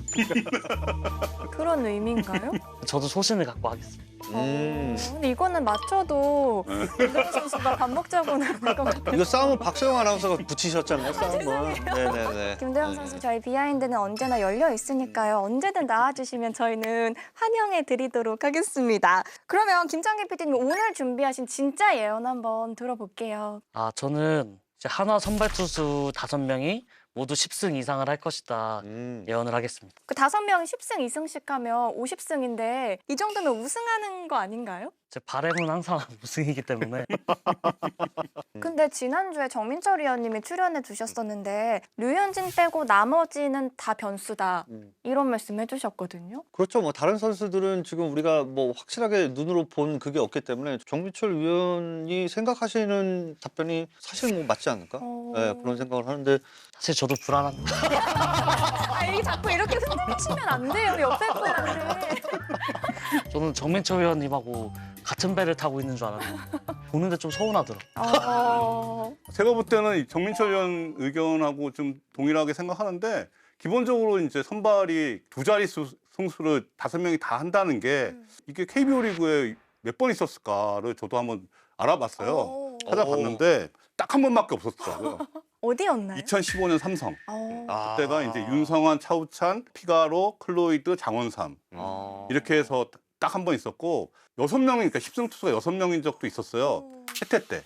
그런 의미인가요? 저도 소신을 갖고 하겠습니다. 근데 이거는 맞춰도 김도영 선수가 밥 먹자고는 할 것 같아요. 이거 싸움은 박소영 아나운서가 붙이셨잖아요. 싸움은. 네네네. 김도영 선수 저희 비하인드는 언제나 열려 있으니까요. 언제든 나와주시면 저희는 환영해 드리도록 하겠습니다. 그러면 김창기 PD님 오늘 준비하신 진짜 예언 한번 들어볼게요. 저는 이제 한화 선발 투수 5명이 모두 10승 이상을 할 것이다 예언을 하겠습니다. 그 5명 10승 2승씩 하면 50승인데 이 정도면 우승하는 거 아닌가요? 제 바람은 항상 우승이기 때문에 근데 지난주에 정민철 위원님이 출연해 주셨었는데 류현진 빼고 나머지는 다 변수다 이런 말씀 해주셨거든요. 그렇죠. 뭐 다른 선수들은 지금 우리가 뭐 확실하게 눈으로 본 그게 없기 때문에 정민철 위원이 생각하시는 답변이 사실 뭐 맞지 않을까? 네, 그런 생각을 하는데 사실 저도 불안합니다. 이게 자꾸 이렇게 흔들리시면 안 돼요. 옆에 분한테. 저는 정민철 위원님하고 같은 배를 타고 있는 줄 알았는데 보는데 좀 서운하더라고요. 제가 볼 때는 이 정민철 위원 의견하고 좀 동일하게 생각하는데 기본적으로 이제 선발이 두 자릿수 승수를 5명이 다 한다는 게 이게 KBO 리그에 몇 번 있었을까를 저도 한번 알아봤어요. 찾아봤는데 딱 한 번밖에 없었더라고요. 어디였나요? 2015년 삼성. 아. 그때가 이제 윤성환, 차우찬, 피가로, 클로이드, 장원삼 이렇게 해서 딱 한 번 있었고 6명이 그러니까 10승 투수가 6명인 적도 있었어요. 해태 때.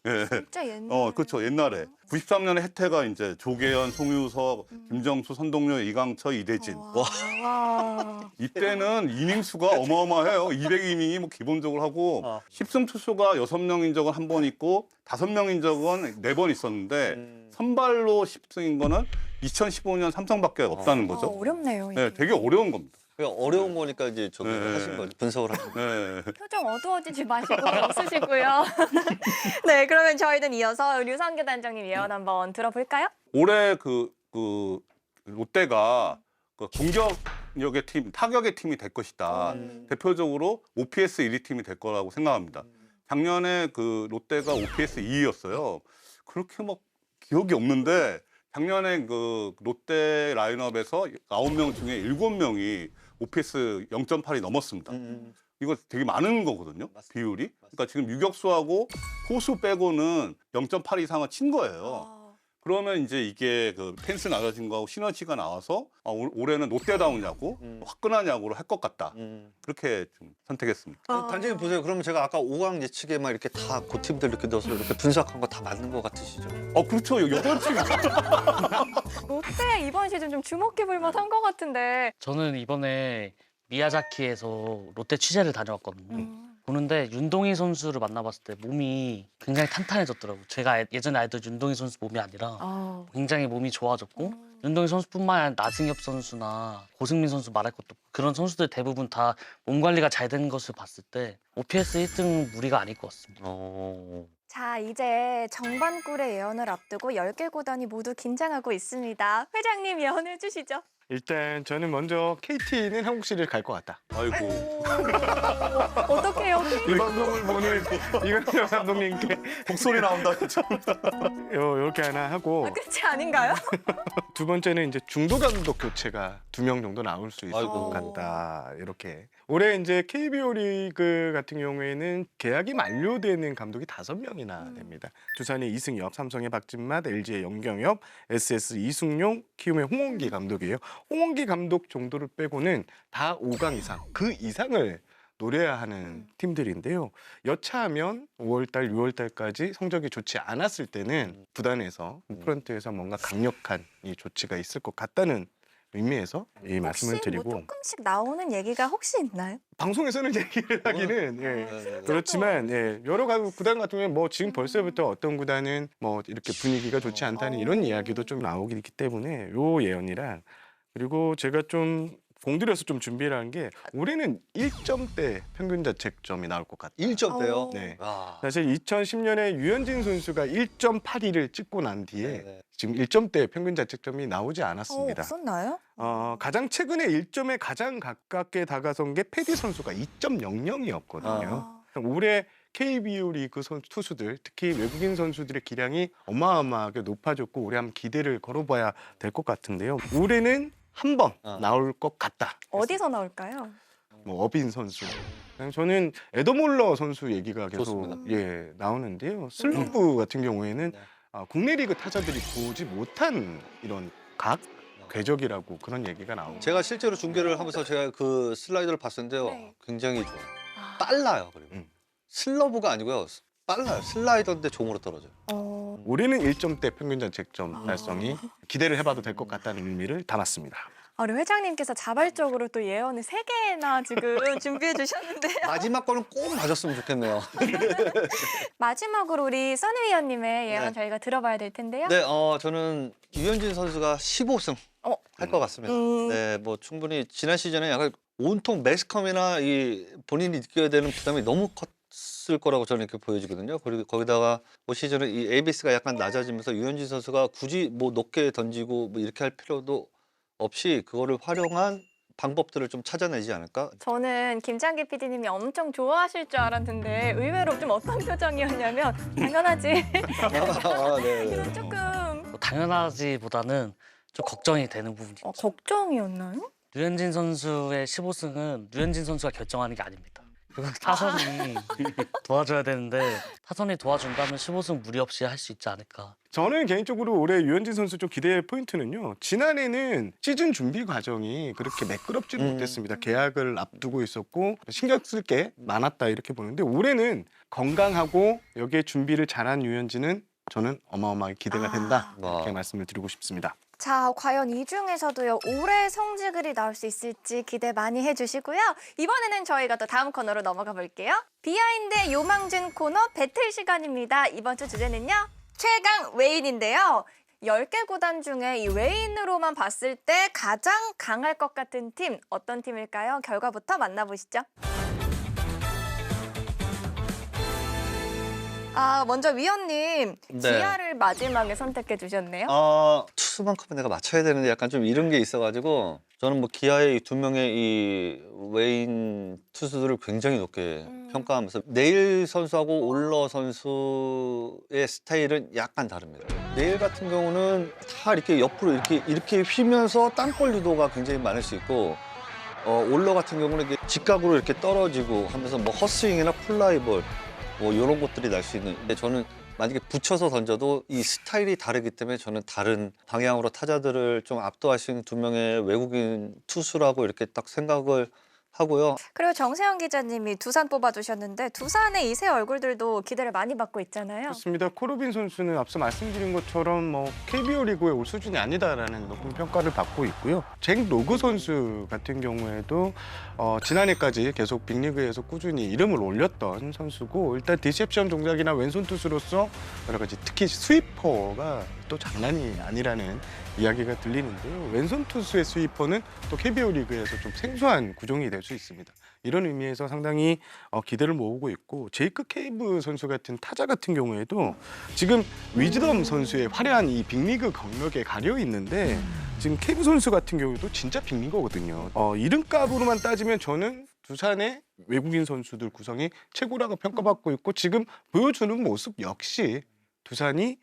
예. 진짜 옛날. 그렇죠. 옛날에 93년에 해태가 이제 조계현, 송유석, 김정수, 선동열, 이강철, 이대진. 와. 이때는 이닝 수가 어마어마해요. 200이닝이 뭐 기본적으로 하고 10승 투수가 6명인 적은 한 번 있고 5명인 적은 4번 있었는데 선발로 10승인 거는 2015년 삼성밖에 없다는 거죠. 어렵네요. 이게. 네, 되게 어려운 겁니다. 그냥 어려운 거니까 이제 저기 네. 하신 거죠. 분석을 하신 거죠. 네. 표정 어두워지지 마시고 웃으시고요. 네, 그러면 저희는 이어서 류상규 단장님 예언 한번 들어볼까요? 올해 그 롯데가 그 공격 공격의 팀, 타격의 팀이 될 것이다. 대표적으로 OPS 1위 팀이 될 거라고 생각합니다. 작년에 그 롯데가 OPS 2위였어요. 그렇게 막 기억이 없는데 작년에 그 롯데 라인업에서 9명 중에 7명이 OPS 0.8이 넘었습니다. 이거 되게 많은 거거든요. 비율이. 그러니까 지금 유격수하고 포수 빼고는 0.8 이상은 친 거예요. 그러면 이제 이게 그 펜스 낮아진 거하고 시너지가 나와서 올해는 롯데다운 야구, 화끈한 야구로 할 것 같다. 그렇게 좀 선택했습니다. 단장님 보세요. 그러면 제가 아까 5강 예측에 막 이렇게 다 그 팀들 이렇게 넣어서 이렇게 분석한 거 다 맞는 것 같으시죠? 그렇죠. 이번 팀. 롯데 이번 시즌 좀 주목해볼 만한 것 같은데. 저는 이번에 미야자키에서 롯데 취재를 다녀왔거든요. 보는데 윤동희 선수를 만나봤을 때 몸이 굉장히 탄탄해졌더라고요. 제가 예전에 알던 윤동희 선수 몸이 아니라 굉장히 몸이 좋아졌고 윤동희 선수뿐만 아니라 나승엽 선수나 고승민 선수 말할 것도 없고 그런 선수들 대부분 다 몸 관리가 잘 된 것을 봤을 때 OPS 1등 무리가 아닐 것 같습니다. 자, 이제 정반꿀의 예언을 앞두고 10개 구단이 모두 긴장하고 있습니다. 회장님 예언해 주시죠. 일단 저는 먼저 KT는 한국 시리즈 갈 것 같다. 아이고. 어떡해요? 이 방송을 보는 이건희 감독님께 목소리 나온다. 진짜. 이렇게 하나 하고 끝이 아닌가요? 두 번째는 이제 중도 감독 교체가 2명 정도 나올 수 있을 아이고. 것 같다. 이렇게. 올해 이제 KBO 리그 같은 경우에는 계약이 만료되는 감독이 5명이나 됩니다. 두산의 이승엽, 삼성의 박진맛, LG의 영경엽, SS 이승용, 키움의 홍원기 감독이에요. 홍원기 감독 정도를 빼고는 다 5강 이상, 그 이상을 노려야 하는 팀들인데요. 여차하면 5월달, 6월달까지 성적이 좋지 않았을 때는 구단에서 프런트에서 뭔가 강력한 이 조치가 있을 것 같다는 의미에서 이 말씀을 혹시 드리고 뭐 조금씩 나오는 얘기가 혹시 있나요? 방송에서는 얘기를 하기는 그렇지만 여러 구단 같은 경우에 뭐 지금 벌써부터 어떤 구단은 뭐 이렇게 분위기가 좋지 않다는 이런 이야기도 좀 나오기 때문에 요 예언이랑 그리고 제가 좀 공들여서 좀 준비를 한 게 올해는 1점대 평균 자책점이 나올 것 같아요. 1점대요? 네. 아. 사실 2010년에 유현진 선수가 1.82를 찍고 난 뒤에 네네. 지금 1점대 평균 자책점이 나오지 않았습니다. 없었나요? 가장 최근에 1점에 가장 가깝게 다가선 게 패디 선수가 2.00이었거든요. 올해 KBO 리그 투수들, 특히 외국인 선수들의 기량이 어마어마하게 높아졌고 올해 한번 기대를 걸어봐야 될 것 같은데요. 올해는 한 번 나올 것 같다. 어디서 나올까요? 뭐 어빈 선수. 저는 에더몰러 선수 얘기가 계속 좋습니다. 나오는데요. 슬로브 같은 경우에는 국내 리그 타자들이 보지 못한 이런 궤적이라고 그런 얘기가 나옵니다. 제가 실제로 중계를 하면서 제가 그 슬라이더를 봤었는데요. 네. 굉장히 좋아요. 빨라요. 그리고 슬러브가 아니고요. 빨라요. 슬라이더인데 종으로 떨어져요. 올해는 1점대 평균 자책점 달성이 기대를 해봐도 될 것 같다는 의미를 담았습니다. 우리 회장님께서 자발적으로 또 예언을 3개나 지금 준비해 주셨는데요. 마지막 거는 꼭 맞았으면 좋겠네요. 마지막으로 우리 써니 위원님의 예언 네. 저희가 들어봐야 될 텐데요. 네, 저는 유현진 선수가 15승 할 것 같습니다. 네, 뭐 충분히 지난 시즌에 약간 온통 매스컴이나 이 본인이 느껴야 되는 부담이 너무 컸을 거라고 저는 이렇게 보여지거든요. 그리고 거기다가 올 시즌에 이 ABS가 약간 낮아지면서 유현진 선수가 굳이 뭐 높게 던지고 뭐 이렇게 할 필요도 없이 그거를 활용한 방법들을 좀 찾아내지 않을까? 저는 김창기 PD님이 엄청 좋아하실 줄 알았는데 의외로 좀 어떤 표정이었냐면 당연하지. 이런 조금 당연하지보다는 좀 걱정이 되는 부분이 있죠. 걱정이었나요? 류현진 선수의 15승은 류현진 선수가 결정하는 게 아닙니다. 그건 타선이 도와줘야 되는데 타선이 도와준다면 15승 무리 없이 할 수 있지 않을까. 저는 개인적으로 올해 유현진 선수 좀 기대 포인트는요. 지난해는 시즌 준비 과정이 그렇게 매끄럽지는 못했습니다. 계약을 앞두고 있었고 신경 쓸 게 많았다 이렇게 보는데 올해는 건강하고 여기에 준비를 잘한 유현진은 저는 어마어마하게 기대가 된다 이렇게 말씀을 드리고 싶습니다. 자, 과연 이 중에서도요, 올해 성지글이 나올 수 있을지 기대 많이 해주시고요. 이번에는 저희가 또 다음 코너로 넘어가 볼게요. 비하인드 요망준 코너 배틀 시간입니다. 이번 주 주제는요, 최강 외인인데요. 10개 구단 중에 이 외인으로만 봤을 때 가장 강할 것 같은 팀, 어떤 팀일까요? 결과부터 만나보시죠. 먼저 위원님, 네. 기아를 마지막에 선택해 주셨네요. 투수만큼은 내가 맞춰야 되는데 약간 좀 이런 게 있어가지고 저는 뭐 기아의 두 명의 이 외인 투수들을 굉장히 높게 평가하면서 네일 선수하고 올러 선수의 스타일은 약간 다릅니다. 네일 같은 경우는 다 이렇게 옆으로 이렇게 휘면서 땅볼 유도가 굉장히 많을 수 있고 올러 같은 경우는 이렇게 직각으로 이렇게 떨어지고 하면서 뭐 헛스윙이나 플라이볼 뭐 이런 것들이 날 수 있는데 저는 만약에 붙여서 던져도 이 스타일이 다르기 때문에 저는 다른 방향으로 타자들을 좀 압도할 수 있는 두 명의 외국인 투수라고 이렇게 딱 생각을 하고요. 그리고 정세영 기자님이 두산 뽑아주셨는데 두산의 이 새 얼굴들도 기대를 많이 받고 있잖아요. 그렇습니다. 코르빈 선수는 앞서 말씀드린 것처럼 뭐 KBO 리그의 올 수준이 아니다라는 높은 평가를 받고 있고요. 잭 로그 선수 같은 경우에도 지난해까지 계속 빅리그에서 꾸준히 이름을 올렸던 선수고 일단 디셉션 동작이나 왼손 투수로서 여러 가지 특히 스위퍼가 또 장난이 아니라는 이야기가 들리는데요. 왼손 투수의 스위퍼는 또 KBO 리그에서 좀 생소한 구종이 될 수 있습니다. 이런 의미에서 상당히 기대를 모으고 있고 제이크 케이브 선수 같은 타자 같은 경우에도 지금 위즈덤 선수의 화려한 이 빅리그 경력에 가려 있는데 지금 케이브 선수 같은 경우도 진짜 빅리거거든요. 이름값으로만 따지면 저는 두산의 외국인 선수들 구성이 최고라고 평가받고 있고 지금 보여주는 모습 역시 두산이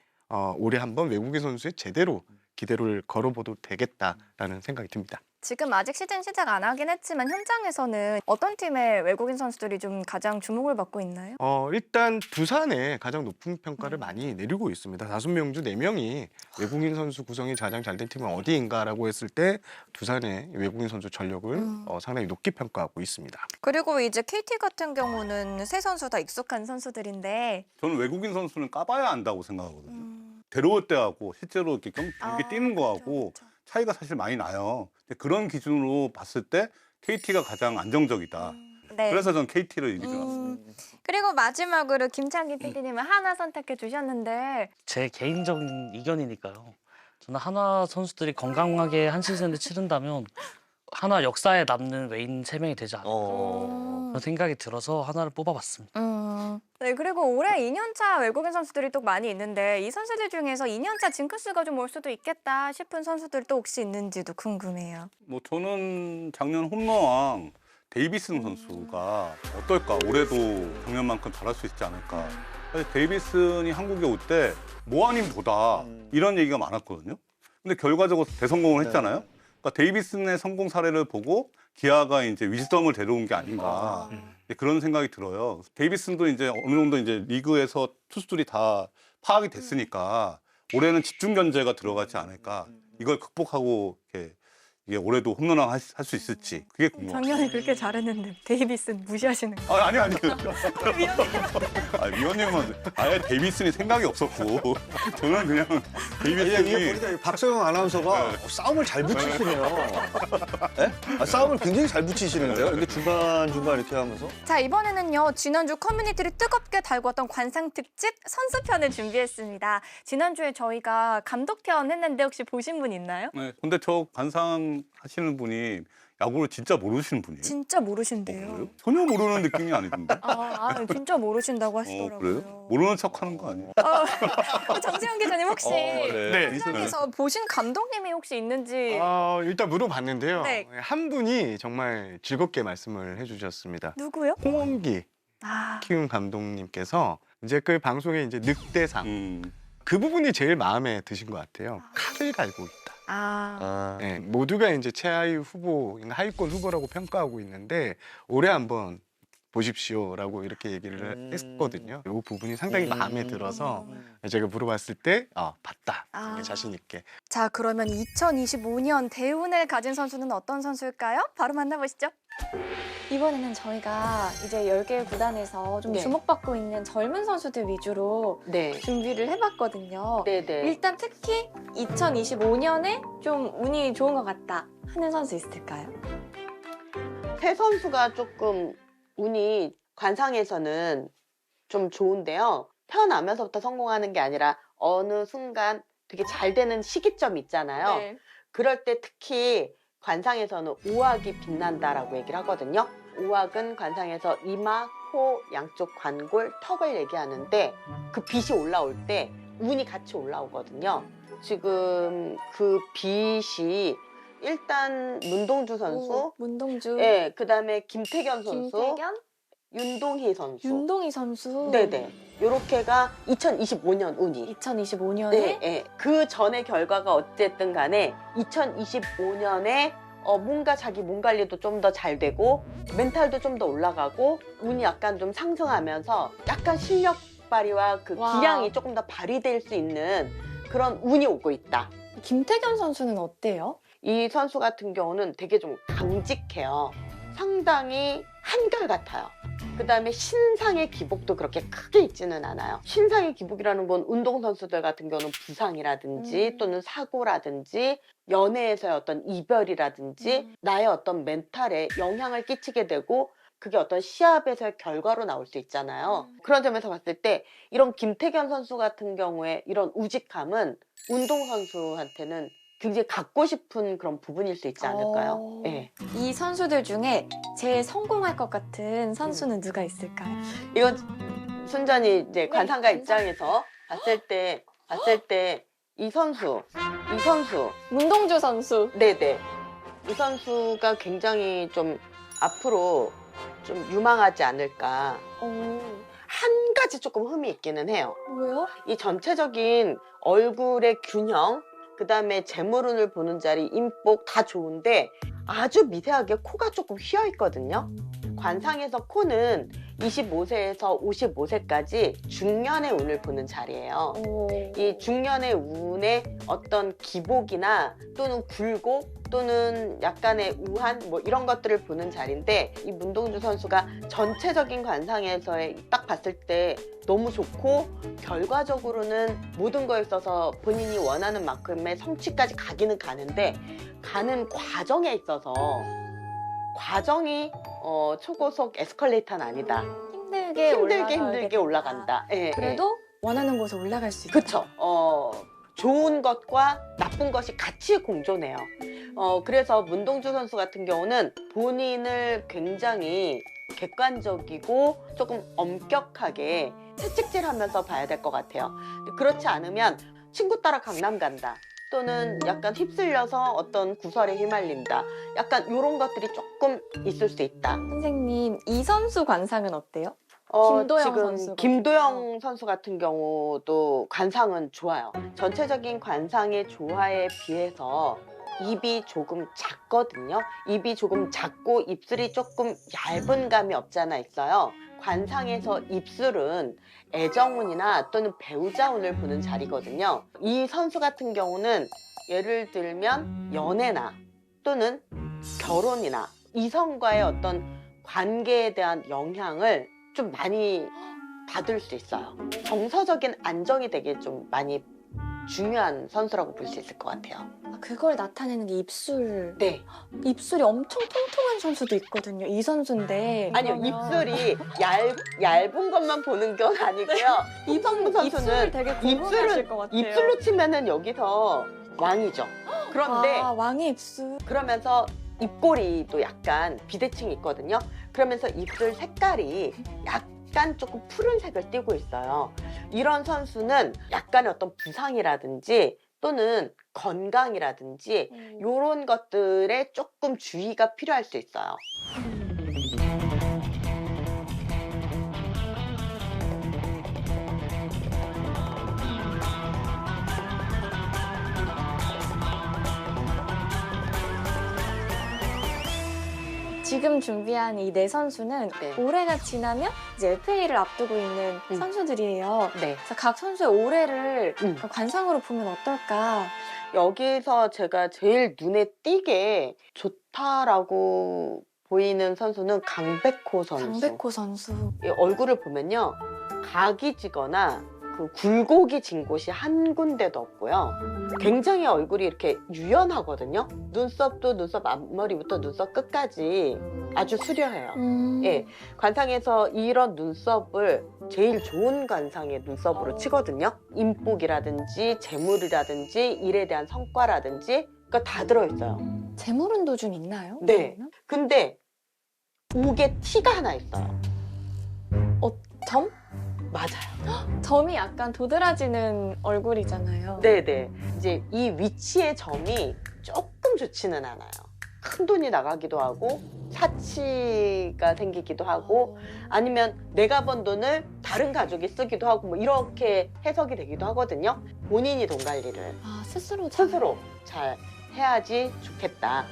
올해 한번 외국인 선수에 제대로 기대를 걸어봐도 되겠다라는 생각이 듭니다. 지금 아직 시즌 시작 안 하긴 했지만 현장에서는 어떤 팀의 외국인 선수들이 좀 가장 주목을 받고 있나요? 일단 두산에 가장 높은 평가를 많이 내리고 있습니다. 5명 중 4명이 외국인 선수 구성이 가장 잘 된 팀은 어디인가라고 했을 때 두산의 외국인 선수 전력을 상당히 높게 평가하고 있습니다. 그리고 이제 KT 같은 경우는 세 선수 다 익숙한 선수들인데 저는 외국인 선수는 까봐야 안다고 생각하거든요. 데려올 때하고 실제로 이렇게 경기 뛰는 거하고 차이가 사실 많이 나요. 근데 그런 기준으로 봤을 때 KT가 가장 안정적이다. 네. 그래서 전 KT를 얘기 들었습니다. 그리고 마지막으로 김창기 PD님은 하나 선택해 주셨는데 제 개인적인 의견이니까요. 저는 한화 선수들이 건강하게 한 시즌을 치른다면 한화 역사에 남는 외인 3명이 되지 않을까 그런 생각이 들어서 하나를 뽑아봤습니다. 네, 그리고 올해 2년차 외국인 선수들이 또 많이 있는데 이 선수들 중에서 2년차 징크스가 좀 올 수도 있겠다 싶은 선수들도 혹시 있는지도 궁금해요. 뭐 저는 작년 홈런왕 데이비슨 선수가 어떨까? 올해도 작년만큼 잘할 수 있지 않을까? 사실 데이비슨이 한국에 올 때 모아님보다 이런 얘기가 많았거든요. 근데 결과적으로 대성공을 했잖아요. 그러니까 데이비슨의 성공 사례를 보고 기아가 이제 위즈덤을 데려온 게 아닌가 그런 생각이 들어요. 데이비슨도 이제 어느 정도 이제 리그에서 투수들이 다 파악이 됐으니까 올해는 집중 견제가 들어가지 않을까. 이걸 극복하고 이게 올해도 홈런왕 할 수 있을지 그게 궁금합니다. 작년에 그렇게 잘했는데 데이비슨 무시하시는 거. 아니. 위원님은 아예 데이비슨이 생각이 없었고 저는 그냥 데이비슨이 보니까 박소영 아나운서가 싸움을 잘 붙이시네요. 네? 싸움을 굉장히 잘 붙이시는데요. 이렇게 중간중간 이렇게 하면서. 자, 이번에는요. 지난주 커뮤니티를 뜨겁게 달궜던 관상 특집 선수편을 준비했습니다. 지난주에 저희가 감독편 했는데 혹시 보신 분 있나요? 네, 근데 저 관상 하시는 분이 야구를 진짜 모르시는 분이에요. 진짜 모르신대요. 그래요? 전혀 모르는 느낌이 아니던데. 진짜 모르신다고 하시더라고요. 그래요? 모르는 척하는 거 아니에요? 정세영 기자님 혹시 네. 현장에서 보신 감독님이 혹시 있는지 일단 물어봤는데요. 네. 한 분이 정말 즐겁게 말씀을 해주셨습니다. 누구요? 홍원기 키움 감독님께서 이제 그 방송에 이제 늑대상 그 부분이 제일 마음에 드신 것 같아요. 칼을 갈고 있다. 네, 모두가 이제 최하위 후보, 하위권 후보라고 평가하고 있는데 올해 한번 보십시오라고 이렇게 얘기를 했거든요. 이 부분이 상당히 마음에 들어서 제가 물어봤을 때 봤다. 자신 있게. 자, 그러면 2025년 대운을 가진 선수는 어떤 선수일까요? 바로 만나보시죠. 이번에는 저희가 이제 10개의 구단에서 좀 주목받고 있는 젊은 선수들 위주로 준비를 해봤거든요. 일단 특히 2025년에 좀 운이 좋은 것 같다 하는 선수 있을까요? 새 선수가 조금 운이 관상에서는 좀 좋은데요. 태어나면서부터 성공하는 게 아니라 어느 순간 되게 잘 되는 시기점 있잖아요. 네. 그럴 때 특히 관상에서는 오악이 빛난다라고 얘기를 하거든요. 오악은 관상에서 이마, 코, 양쪽 관골, 턱을 얘기하는데 그 빛이 올라올 때 운이 같이 올라오거든요. 지금 그 빛이 일단 문동주 선수, 문동주, 예, 그다음에 김태견 선수, 김태견, 윤동희 선수. 윤동희 선수. 네네. 요렇게가 2025년 운이. 2025년에 네, 예. 그 전의 결과가 어쨌든 간에 2025년에 뭔가 자기 몸 관리도 좀 더 잘 되고 멘탈도 좀 더 올라가고 운이 약간 좀 상승하면서 약간 실력 발휘와 그 와. 기량이 조금 더 발휘될 수 있는 그런 운이 오고 있다. 김태견 선수는 어때요? 이 선수 같은 경우는 되게 좀 강직해요. 상당히 한결같아요. 그 다음에 신상의 기복도 그렇게 크게 있지는 않아요. 신상의 기복이라는 건 운동선수들 같은 경우는 부상이라든지 또는 사고라든지 연애에서의 어떤 이별이라든지 나의 어떤 멘탈에 영향을 끼치게 되고 그게 어떤 시합에서의 결과로 나올 수 있잖아요. 그런 점에서 봤을 때 이런 김태견 선수 같은 경우에 이런 우직함은 운동선수한테는 굉장히 갖고 싶은 그런 부분일 수 있지 않을까요? 예. 이 선수들 중에 제일 성공할 것 같은 선수는 누가 있을까요? 이건 순전히 이제 관상가 관상. 입장에서 봤을 때 이 선수, 문동주 선수. 네네. 이 선수가 굉장히 좀 앞으로 좀 유망하지 않을까. 한 가지 조금 흠이 있기는 해요. 왜요? 이 전체적인 얼굴의 균형, 그 다음에 재물운을 보는 자리, 인복 다 좋은데 아주 미세하게 코가 조금 휘어 있거든요. 관상에서 코는 25세에서 55세까지 중년의 운을 보는 자리예요. 이 중년의 운의 어떤 기복이나 또는 굴곡 또는 약간의 우한 뭐 이런 것들을 보는 자리인데 이 문동주 선수가 전체적인 관상에서의 딱 봤을 때 너무 좋고 결과적으로는 모든 거에 있어서 본인이 원하는 만큼의 성취까지 가기는 가는데 가는 과정에 있어서 과정이 초고속 에스컬레이터는 아니다. 힘들게 올라간다. 예, 그래도 원하는 곳에 올라갈 수 있다. 그쵸. 좋은 것과 나쁜 것이 같이 공존해요. 그래서 문동주 선수 같은 경우는 본인을 굉장히 객관적이고 조금 엄격하게 채찍질하면서 봐야 될 것 같아요. 그렇지 않으면 친구 따라 강남 간다. 또는 약간 휩쓸려서 어떤 구설에 휘말린다. 약간 이런 것들이 조금 있을 수 있다. 선생님, 이 선수 관상은 어때요? 김도영 지금 선수 김도영 선수 같은 경우도 관상은 좋아요. 전체적인 관상의 조화에 비해서 입이 조금 작거든요. 입이 조금 작고 입술이 조금 얇은 감이 없지 않아 있어요. 관상에서 입술은 애정운이나 또는 배우자운을 보는 자리거든요. 이 선수 같은 경우는 예를 들면 연애나 또는 결혼이나 이성과의 어떤 관계에 대한 영향을 좀 많이 받을 수 있어요. 정서적인 안정이 되게 좀 많이 중요한 선수라고 볼 수 있을 것 같아요. 그걸 나타내는 게 입술. 네. 입술이 엄청 통통한 선수도 있거든요. 이 선수인데. 아니요, 입술이 얇은 것만 보는 건 아니고요. 이성무 선수는 되게 궁금하실 것 같아요. 입술로 치면은 여기서 왕이죠. 그런데 왕의 입술. 그러면서 입꼬리도 약간 비대칭이 있거든요. 그러면서 입술 색깔이 약간 조금 푸른색을 띠고 있어요. 이런 선수는 약간의 어떤 부상이라든지 또는 건강이라든지 이런 것들에 조금 주의가 필요할 수 있어요. 지금 준비한 이 네 선수는 네. 올해가 지나면 이제 FA를 앞두고 있는 선수들이에요. 네. 그래서 각 선수의 올해를 관상으로 보면 어떨까? 여기서 제가 제일 눈에 띄게 좋다라고 보이는 선수는 강백호 선수. 강백호 선수. 이 얼굴을 보면요. 각이 지거나 그 굴곡이 진 곳이 한 군데도 없고요. 굉장히 얼굴이 이렇게 유연하거든요. 눈썹도 눈썹 앞머리부터 눈썹 끝까지 아주 수려해요. 예, 관상에서 이런 눈썹을 제일 좋은 관상의 눈썹으로 치거든요. 인복이라든지 재물이라든지 일에 대한 성과라든지 그러니까 다 들어있어요. 재물운도 좀 있나요? 네. 근데 옥에 티가 하나 있어요. 점? 맞아요. 점이 약간 도드라지는 얼굴이잖아요. 네네. 이제 이 위치의 점이 조금 좋지는 않아요. 큰 돈이 나가기도 하고 사치가 생기기도 하고 아니면 내가 번 돈을 다른 가족이 쓰기도 하고 뭐 이렇게 해석이 되기도 하거든요. 본인이 돈 관리를 스스로 잘 해야지 좋겠다.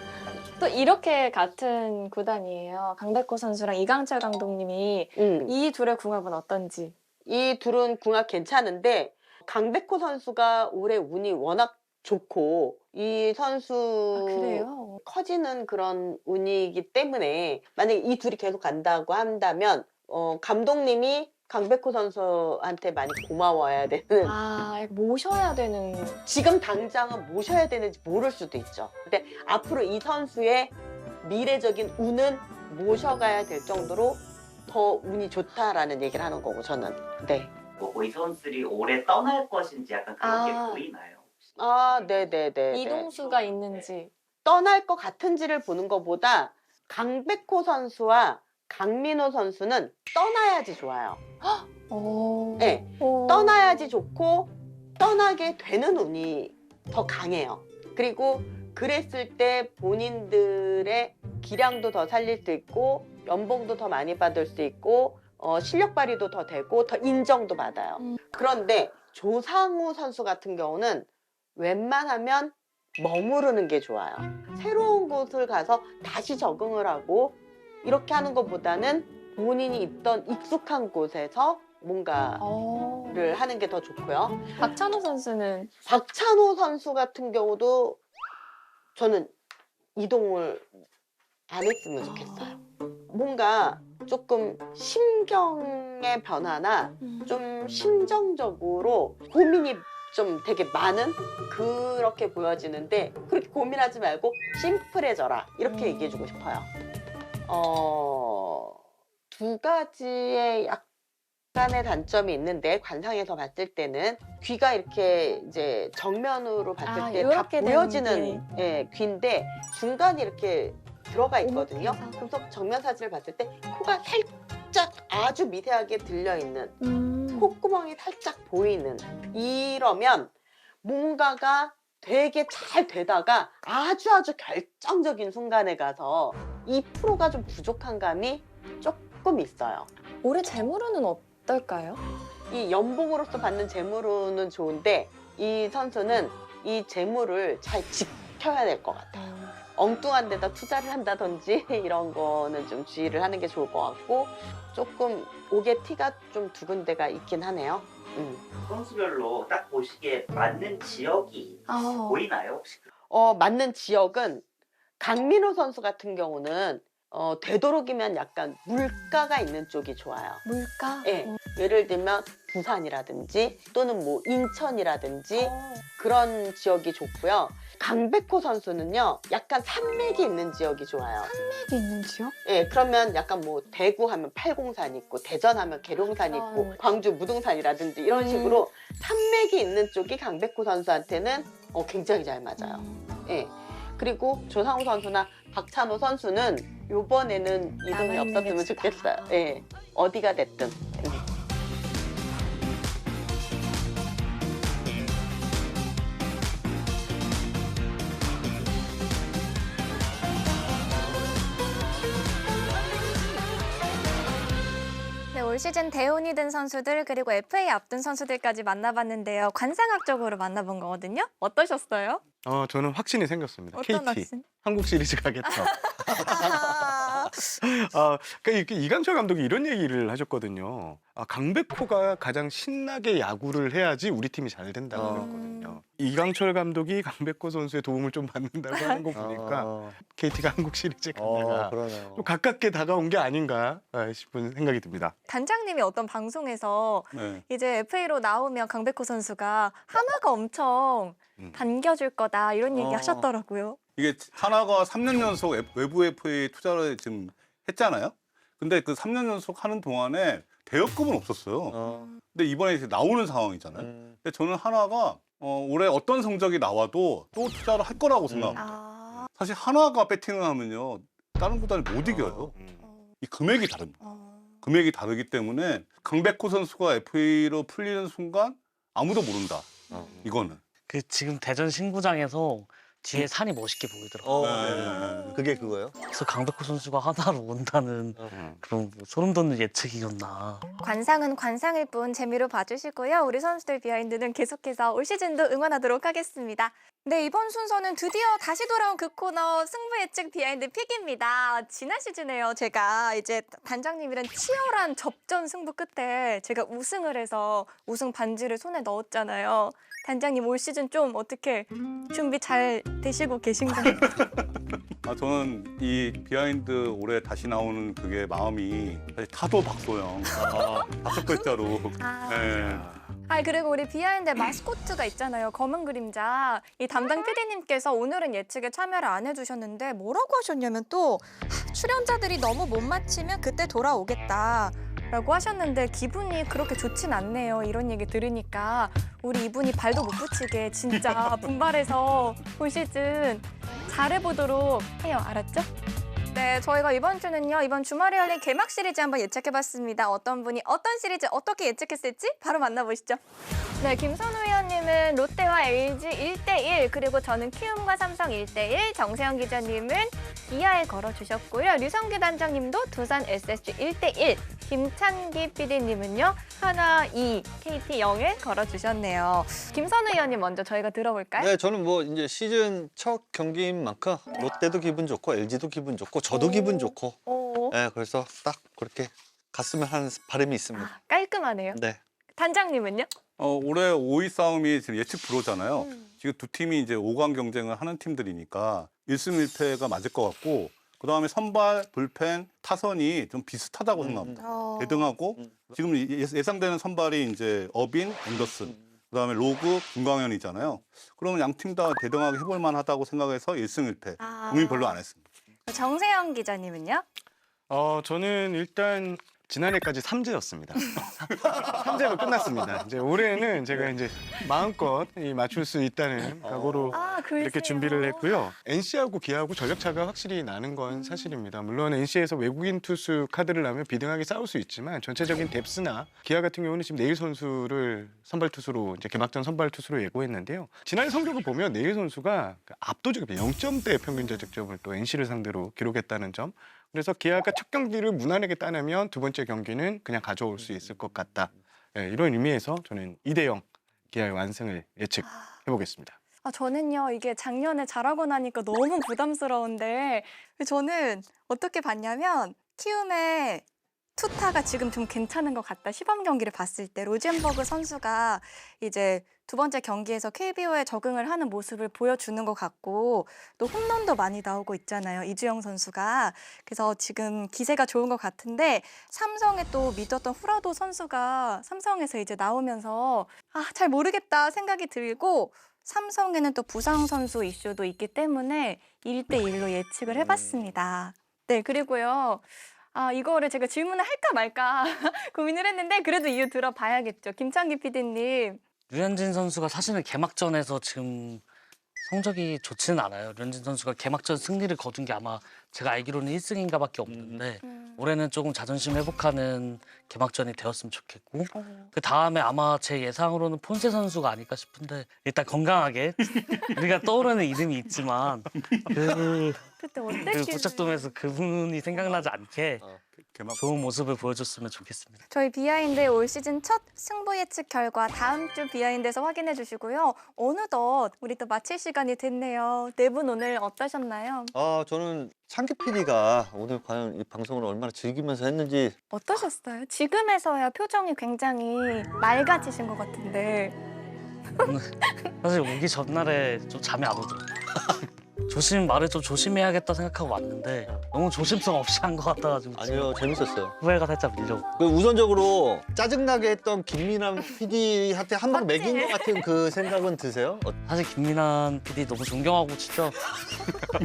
또 이렇게 같은 구단이에요. 강백호 선수랑 이강철 감독님이 이 둘의 궁합은 어떤지. 이 둘은 궁합 괜찮은데 강백호 선수가 올해 운이 워낙 좋고 이 선수 그래요? 커지는 그런 운이기 때문에 만약에 이 둘이 계속 간다고 한다면 감독님이 강백호 선수한테 많이 고마워야 되는 모셔야 되는. 지금 당장은 모셔야 되는지 모를 수도 있죠. 근데 앞으로 이 선수의 미래적인 운은 모셔가야 될 정도로 더 운이 좋다라는 얘기를 하는 거고 저는. 네. 이 선수들이 올해 떠날 것인지 약간 그런 게 보이나요? 네네네. 이동수가 있는지. 떠날 것 같은지를 보는 것보다 강백호 선수와 강민호 선수는 떠나야지 좋아요. 네, 떠나야지 좋고 떠나게 되는 운이 더 강해요. 그리고 그랬을 때 본인들의 기량도 더 살릴 수 있고 연봉도 더 많이 받을 수 있고 실력 발휘도 더 되고 더 인정도 받아요. 그런데 조상우 선수 같은 경우는 웬만하면 머무르는 게 좋아요. 새로운 곳을 가서 다시 적응을 하고 이렇게 하는 것보다는 본인이 있던 익숙한 곳에서 뭔가를 하는 게 더 좋고요. 박찬호 선수는? 박찬호 선수 같은 경우도 저는 이동을 안 했으면 좋겠어요. 뭔가 조금 심경의 변화나 좀 심정적으로 고민이 좀 되게 많은 그렇게 보여지는데 그렇게 고민하지 말고 심플해져라 이렇게 얘기해주고 싶어요. 두 가지의 약간의 단점이 있는데 관상에서 봤을 때는 귀가 이렇게 이제 정면으로 봤을 때 다 보여지는 귀인데 중간에 이렇게 들어가 있거든요. 그래서 정면 사진을 봤을 때 코가 살짝 아주 미세하게 들려있는 콧구멍이 살짝 보이는 이러면 뭔가가 되게 잘 되다가 아주 결정적인 순간에 가서 2%가 좀 부족한 감이 조금 있어요. 올해 재물운은 어떨까요? 이 연봉으로서 받는 재물운은 좋은데 이 선수는 이 재물을 잘 지켜야 될 것 같아요. 엉뚱한 데다 투자를 한다든지 이런 거는 좀 주의를 하는 게 좋을 것 같고 조금 옥의 티가 좀 두 군데가 있긴 하네요. 선수별로 딱 보시기에 맞는 지역이 보이나요 혹시? 맞는 지역은 강민호 선수 같은 경우는 되도록이면 약간 물가가 있는 쪽이 좋아요. 물가? 네. 예를 들면 부산이라든지 또는 뭐 인천이라든지 그런 지역이 좋고요. 강백호 선수는요, 약간 산맥이 있는 지역이 좋아요. 산맥이 있는 지역? 네, 그러면 약간 뭐 대구 하면 팔공산 있고 대전 하면 계룡산 있고 광주 무등산이라든지 이런 식으로 산맥이 있는 쪽이 강백호 선수한테는 굉장히 잘 맞아요. 네. 그리고 조상우 선수나 박찬호 선수는 이번에는 이동이 없었으면 좋겠어요. 네. 어디가 됐든. 네, 올 시즌 대운이 든 선수들 그리고 FA 앞둔 선수들까지 만나봤는데요. 관상학적으로 만나본 거거든요. 어떠셨어요? 저는 확신이 생겼습니다. 어떤 KT. 확신? 한국 시리즈 가겠다. 그러니까 이강철 감독이 이런 얘기를 하셨거든요. 강백호가 가장 신나게 야구를 해야지 우리 팀이 잘 된다고 그랬거든요. 이강철 감독이 강백호 선수의 도움을 좀 받는다고 하는 거 보니까 KT가 한국 시리즈 가다가 좀 가깝게 다가온 게 아닌가 싶은 생각이 듭니다. 단장님이 어떤 방송에서 이제 FA로 나오면 강백호 선수가 하나가 엄청 반겨줄 거다 이런 얘기 하셨더라고요. 이게 하나가 3년 연속 외부 FA 투자를 지금 했잖아요. 근데 그 3년 연속 하는 동안에 대여금은 없었어요. 근데 이번에 이제 나오는 상황이잖아요. 근데 저는 하나가 올해 어떤 성적이 나와도 또 투자를 할 거라고 생각합니다. 사실 하나가 배팅을 하면요, 다른 구단이 못 이겨요. 이 금액이 다릅니다. 금액이 다르기 때문에 강백호 선수가 FA로 풀리는 순간 아무도 모른다. 이거는. 그 지금 대전 신구장에서 뒤에 산이 멋있게 보이더라고요. 네. 그게 그거예요? 그래서 강백호 선수가 하나로 온다는 그런 뭐 소름 돋는 예측이었나. 관상은 관상일 뿐 재미로 봐주시고요. 우리 선수들 비하인드는 계속해서 올 시즌도 응원하도록 하겠습니다. 네, 이번 순서는 드디어 다시 돌아온 그 코너 승부 예측 비하인드 픽입니다. 지난 시즌에요. 제가 이제 단장님이랑 치열한 접전 승부 끝에 제가 우승을 해서 우승 반지를 손에 넣었잖아요. 단장님 올 시즌 좀 어떻게 준비 잘 되시고 계신가요? 저는 이 비하인드 올해 다시 나오는 그게 마음이 사실 타도 박소영. 5글자로. 네. 그리고 우리 비하인드 마스코트가 있잖아요. 검은 그림자. 이 담당 PD님께서 오늘은 예측에 참여를 안 해주셨는데 뭐라고 하셨냐면 또 출연자들이 너무 못 맞히면 그때 돌아오겠다. 라고 하셨는데 기분이 그렇게 좋진 않네요. 이런 얘기 들으니까 우리 이분이 발도 못 붙이게 진짜 분발해서 올 시즌 잘해보도록 해요. 알았죠? 네, 저희가 이번 주는요. 이번 주말에 열린 개막 시리즈 한번 예측해봤습니다. 어떤 분이 어떤 시리즈 어떻게 예측했을지 바로 만나보시죠. 네, 김선우 위원님은 롯데와 LG 1대1 그리고 저는 키움과 삼성 1대1 정세영 기자님은 이하에 걸어주셨고요. 류성규 단장님도 두산 SSG 1대1 김찬기 PD님은요. 하나 2 KT 0에 걸어주셨네요. 김선우 위원님 먼저 저희가 들어볼까요? 네, 저는 뭐 이제 시즌 첫 경기인 만큼 롯데도 기분 좋고 LG도 기분 좋고 저도 기분 좋고 네, 그래서 딱 그렇게 갔으면 하는 바람이 있습니다. 깔끔하네요. 네. 단장님은요? 올해 5위 싸움이 지금 예측 불허잖아요. 지금 두 팀이 이제 5강 경쟁을 하는 팀들이니까 1승 1패가 맞을 것 같고 그다음에 선발, 불펜, 타선이 좀 비슷하다고 생각합니다. 대등하고 지금 예상되는 선발이 이제 어빈, 앤더슨, 그다음에 로그, 김광현이잖아요. 그러면 양 팀 다 대등하게 해볼 만하다고 생각해서 1승 1패. 고민 별로 안 했습니다. 정세영 기자님은요? 저는 일단 지난해까지 3제였습니다. 3제로 끝났습니다. 이제 올해는 제가 이제 마음껏 맞출 수 있다는 각오로 이렇게 준비를 했고요. NC하고 기아하고 전력차가 확실히 나는 건 사실입니다. 물론 NC에서 외국인 투수 카드를 나면 비등하게 싸울 수 있지만 전체적인 뎁스나 기아 같은 경우는 지금 네일 선수를 선발 투수로 이제 개막전 선발 투수로 예고했는데요. 지난 성적을 보면 네일 선수가 압도적인 0점대 평균 자책점을 또 NC를 상대로 기록했다는 점. 그래서 기아가 첫 경기를 무난하게 따내면 두 번째 경기는 그냥 가져올 수 있을 것 같다. 네, 이런 의미에서 저는 2대0 기아의 완승을 예측해보겠습니다. 저는요 이게 작년에 잘하고 나니까 너무 부담스러운데 저는 어떻게 봤냐면 키움의 투타가 지금 좀 괜찮은 것 같다. 시범 경기를 봤을 때 로젠버그 선수가 이제 두 번째 경기에서 KBO에 적응을 하는 모습을 보여주는 것 같고 또 홈런도 많이 나오고 있잖아요. 이주영 선수가. 그래서 지금 기세가 좋은 것 같은데 삼성에 또 믿었던 후라도 선수가 삼성에서 이제 나오면서 잘 모르겠다 생각이 들고 삼성에는 또 부상 선수 이슈도 있기 때문에 1대1로 예측을 해봤습니다. 네, 그리고요. 이거를 제가 질문을 할까 말까 고민을 했는데 그래도 이유 들어봐야겠죠. 김창기 PD님. 류현진 선수가 사실은 개막전에서 지금 성적이 좋지는 않아요. 류현진 선수가 개막전 승리를 거둔 게 아마 제가 알기로는 1승인가밖에 없는데 올해는 조금 자존심 회복하는 개막전이 되었으면 좋겠고 그 다음에 아마 제 예상으로는 폰세 선수가 아닐까 싶은데 일단 건강하게 우리가 떠오르는 이름이 있지만 그때 어땠길래 고척돔에서 그분이 생각나지 않게 좋은 모습을 보여줬으면 좋겠습니다. 저희 비하인드의 올 시즌 첫 승부 예측 결과 다음 주 비하인드에서 확인해 주시고요. 어느덧 우리 또 마칠 시간이 됐네요. 네 분 오늘 어떠셨나요? 저는 창기 PD가 오늘 과연 이 방송을 얼마나 즐기면서 했는지 어떠셨어요? 지금에서야 표정이 굉장히 맑아지신 것 같은데. 사실 오기 전날에 좀 잠이 안 오더라고요. 말을 좀 조심해야겠다 생각하고 왔는데 너무 조심성 없이 한 것 같아가지고 아니요, 재밌었어요. 후회가 살짝 밀려. 우선적으로 짜증나게 했던 김민환 PD한테 한 방 매긴 것 같은 그 생각은 드세요? 사실 김민환 PD 너무 존경하고 진짜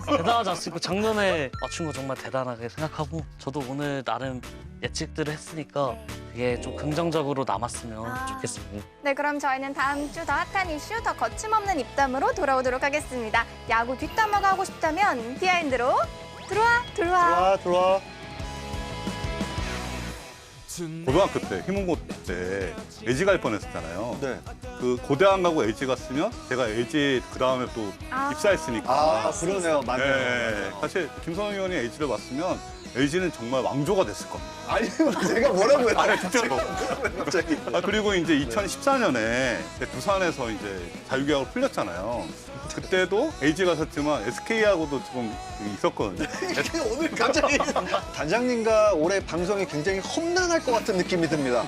대단하지 않습니까? 작년에 맞춘 거 정말 대단하게 생각하고 저도 오늘 나름 예측들을 했으니까 그게 좀 긍정적으로 남았으면 좋겠습니다. 네, 그럼 저희는 다음 주 더 핫한 이슈, 더 거침없는 입담으로 돌아오도록 하겠습니다. 야구 뒷담화가 하고 싶다면 비하인드로 들어와. 들어와. 고등학교 때 희문고 때 LG 갈 뻔했었잖아요. 네. 그 고대 안 가고 LG 갔으면 제가 LG 그 다음에 또 입사했으니까. 아, 그러네요. 맞아요. 네, 사실 김선호 의원이 LG를 왔으면 LG는 정말 왕조가 됐을 겁니다. 아니, 제가 뭐라고요? 아니, 진짜로. 갑자기. 그리고 이제 2014년에 두산에서 이제 자유계약을 풀렸잖아요. 그때도 LG 갔었지만 SK하고도 조금 있었거든요. 이게 오늘 갑자기 단장님과 올해 방송이 굉장히 험난할 것 같은 느낌이 듭니다.